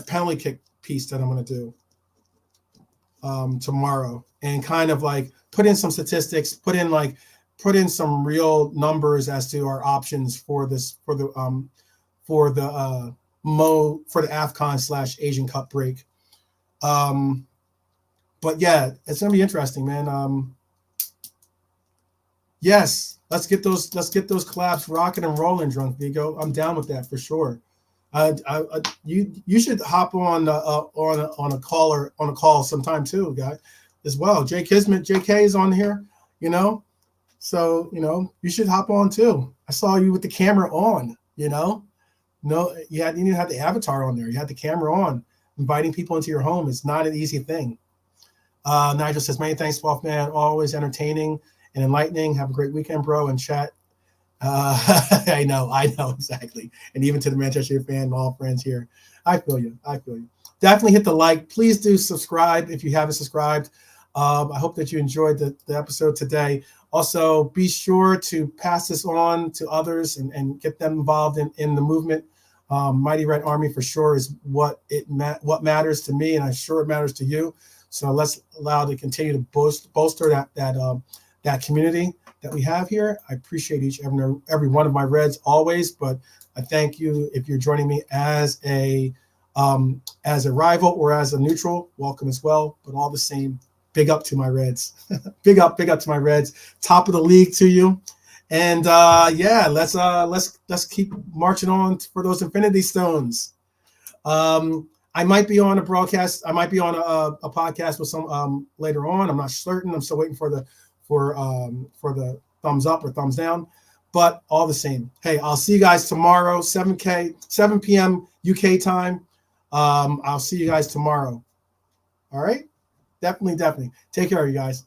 penalty kick piece that I'm going to do tomorrow, and kind of like put in some statistics, put in some real numbers as to our options for the AFCON / Asian Cup break. But yeah, it's going to be interesting, man. Yes. Let's get those collabs rocking and rolling, Drunk Vigo. I'm down with that for sure. You should hop on a call sometime too, guy, as well. Jay Kismet, JK is on here, so you should hop on too. I saw you with the camera on, No, you didn't have the avatar on there. You had the camera on. Inviting people into your home is not an easy thing. Nigel says, many thanks, Wolfman. Always entertaining and enlightening. Have a great weekend, bro, and chat. I know exactly. And even to the Manchester fan and all friends here, I feel you. Definitely hit the like. Please do subscribe if you haven't subscribed. I hope that you enjoyed the episode today. Also, be sure to pass this on to others and get them involved in the movement. Mighty Red Army for sure is what matters to me, and I'm sure it matters to you. So let's allow to continue to bolster that community that we have here. I appreciate every one of my Reds always, but I thank you if you're joining me as a rival or as a neutral. Welcome as well, but all the same, big up to my Reds. big up to my Reds. Top of the league to you. And let's keep marching on for those Infinity Stones. I might be on a broadcast. I might be on a podcast with some later on. I'm not certain. I'm still waiting for the thumbs up or thumbs down. But all the same, hey, I'll see you guys tomorrow, 7 p.m. UK time. I'll see you guys tomorrow. All right? Definitely. Take care of you guys.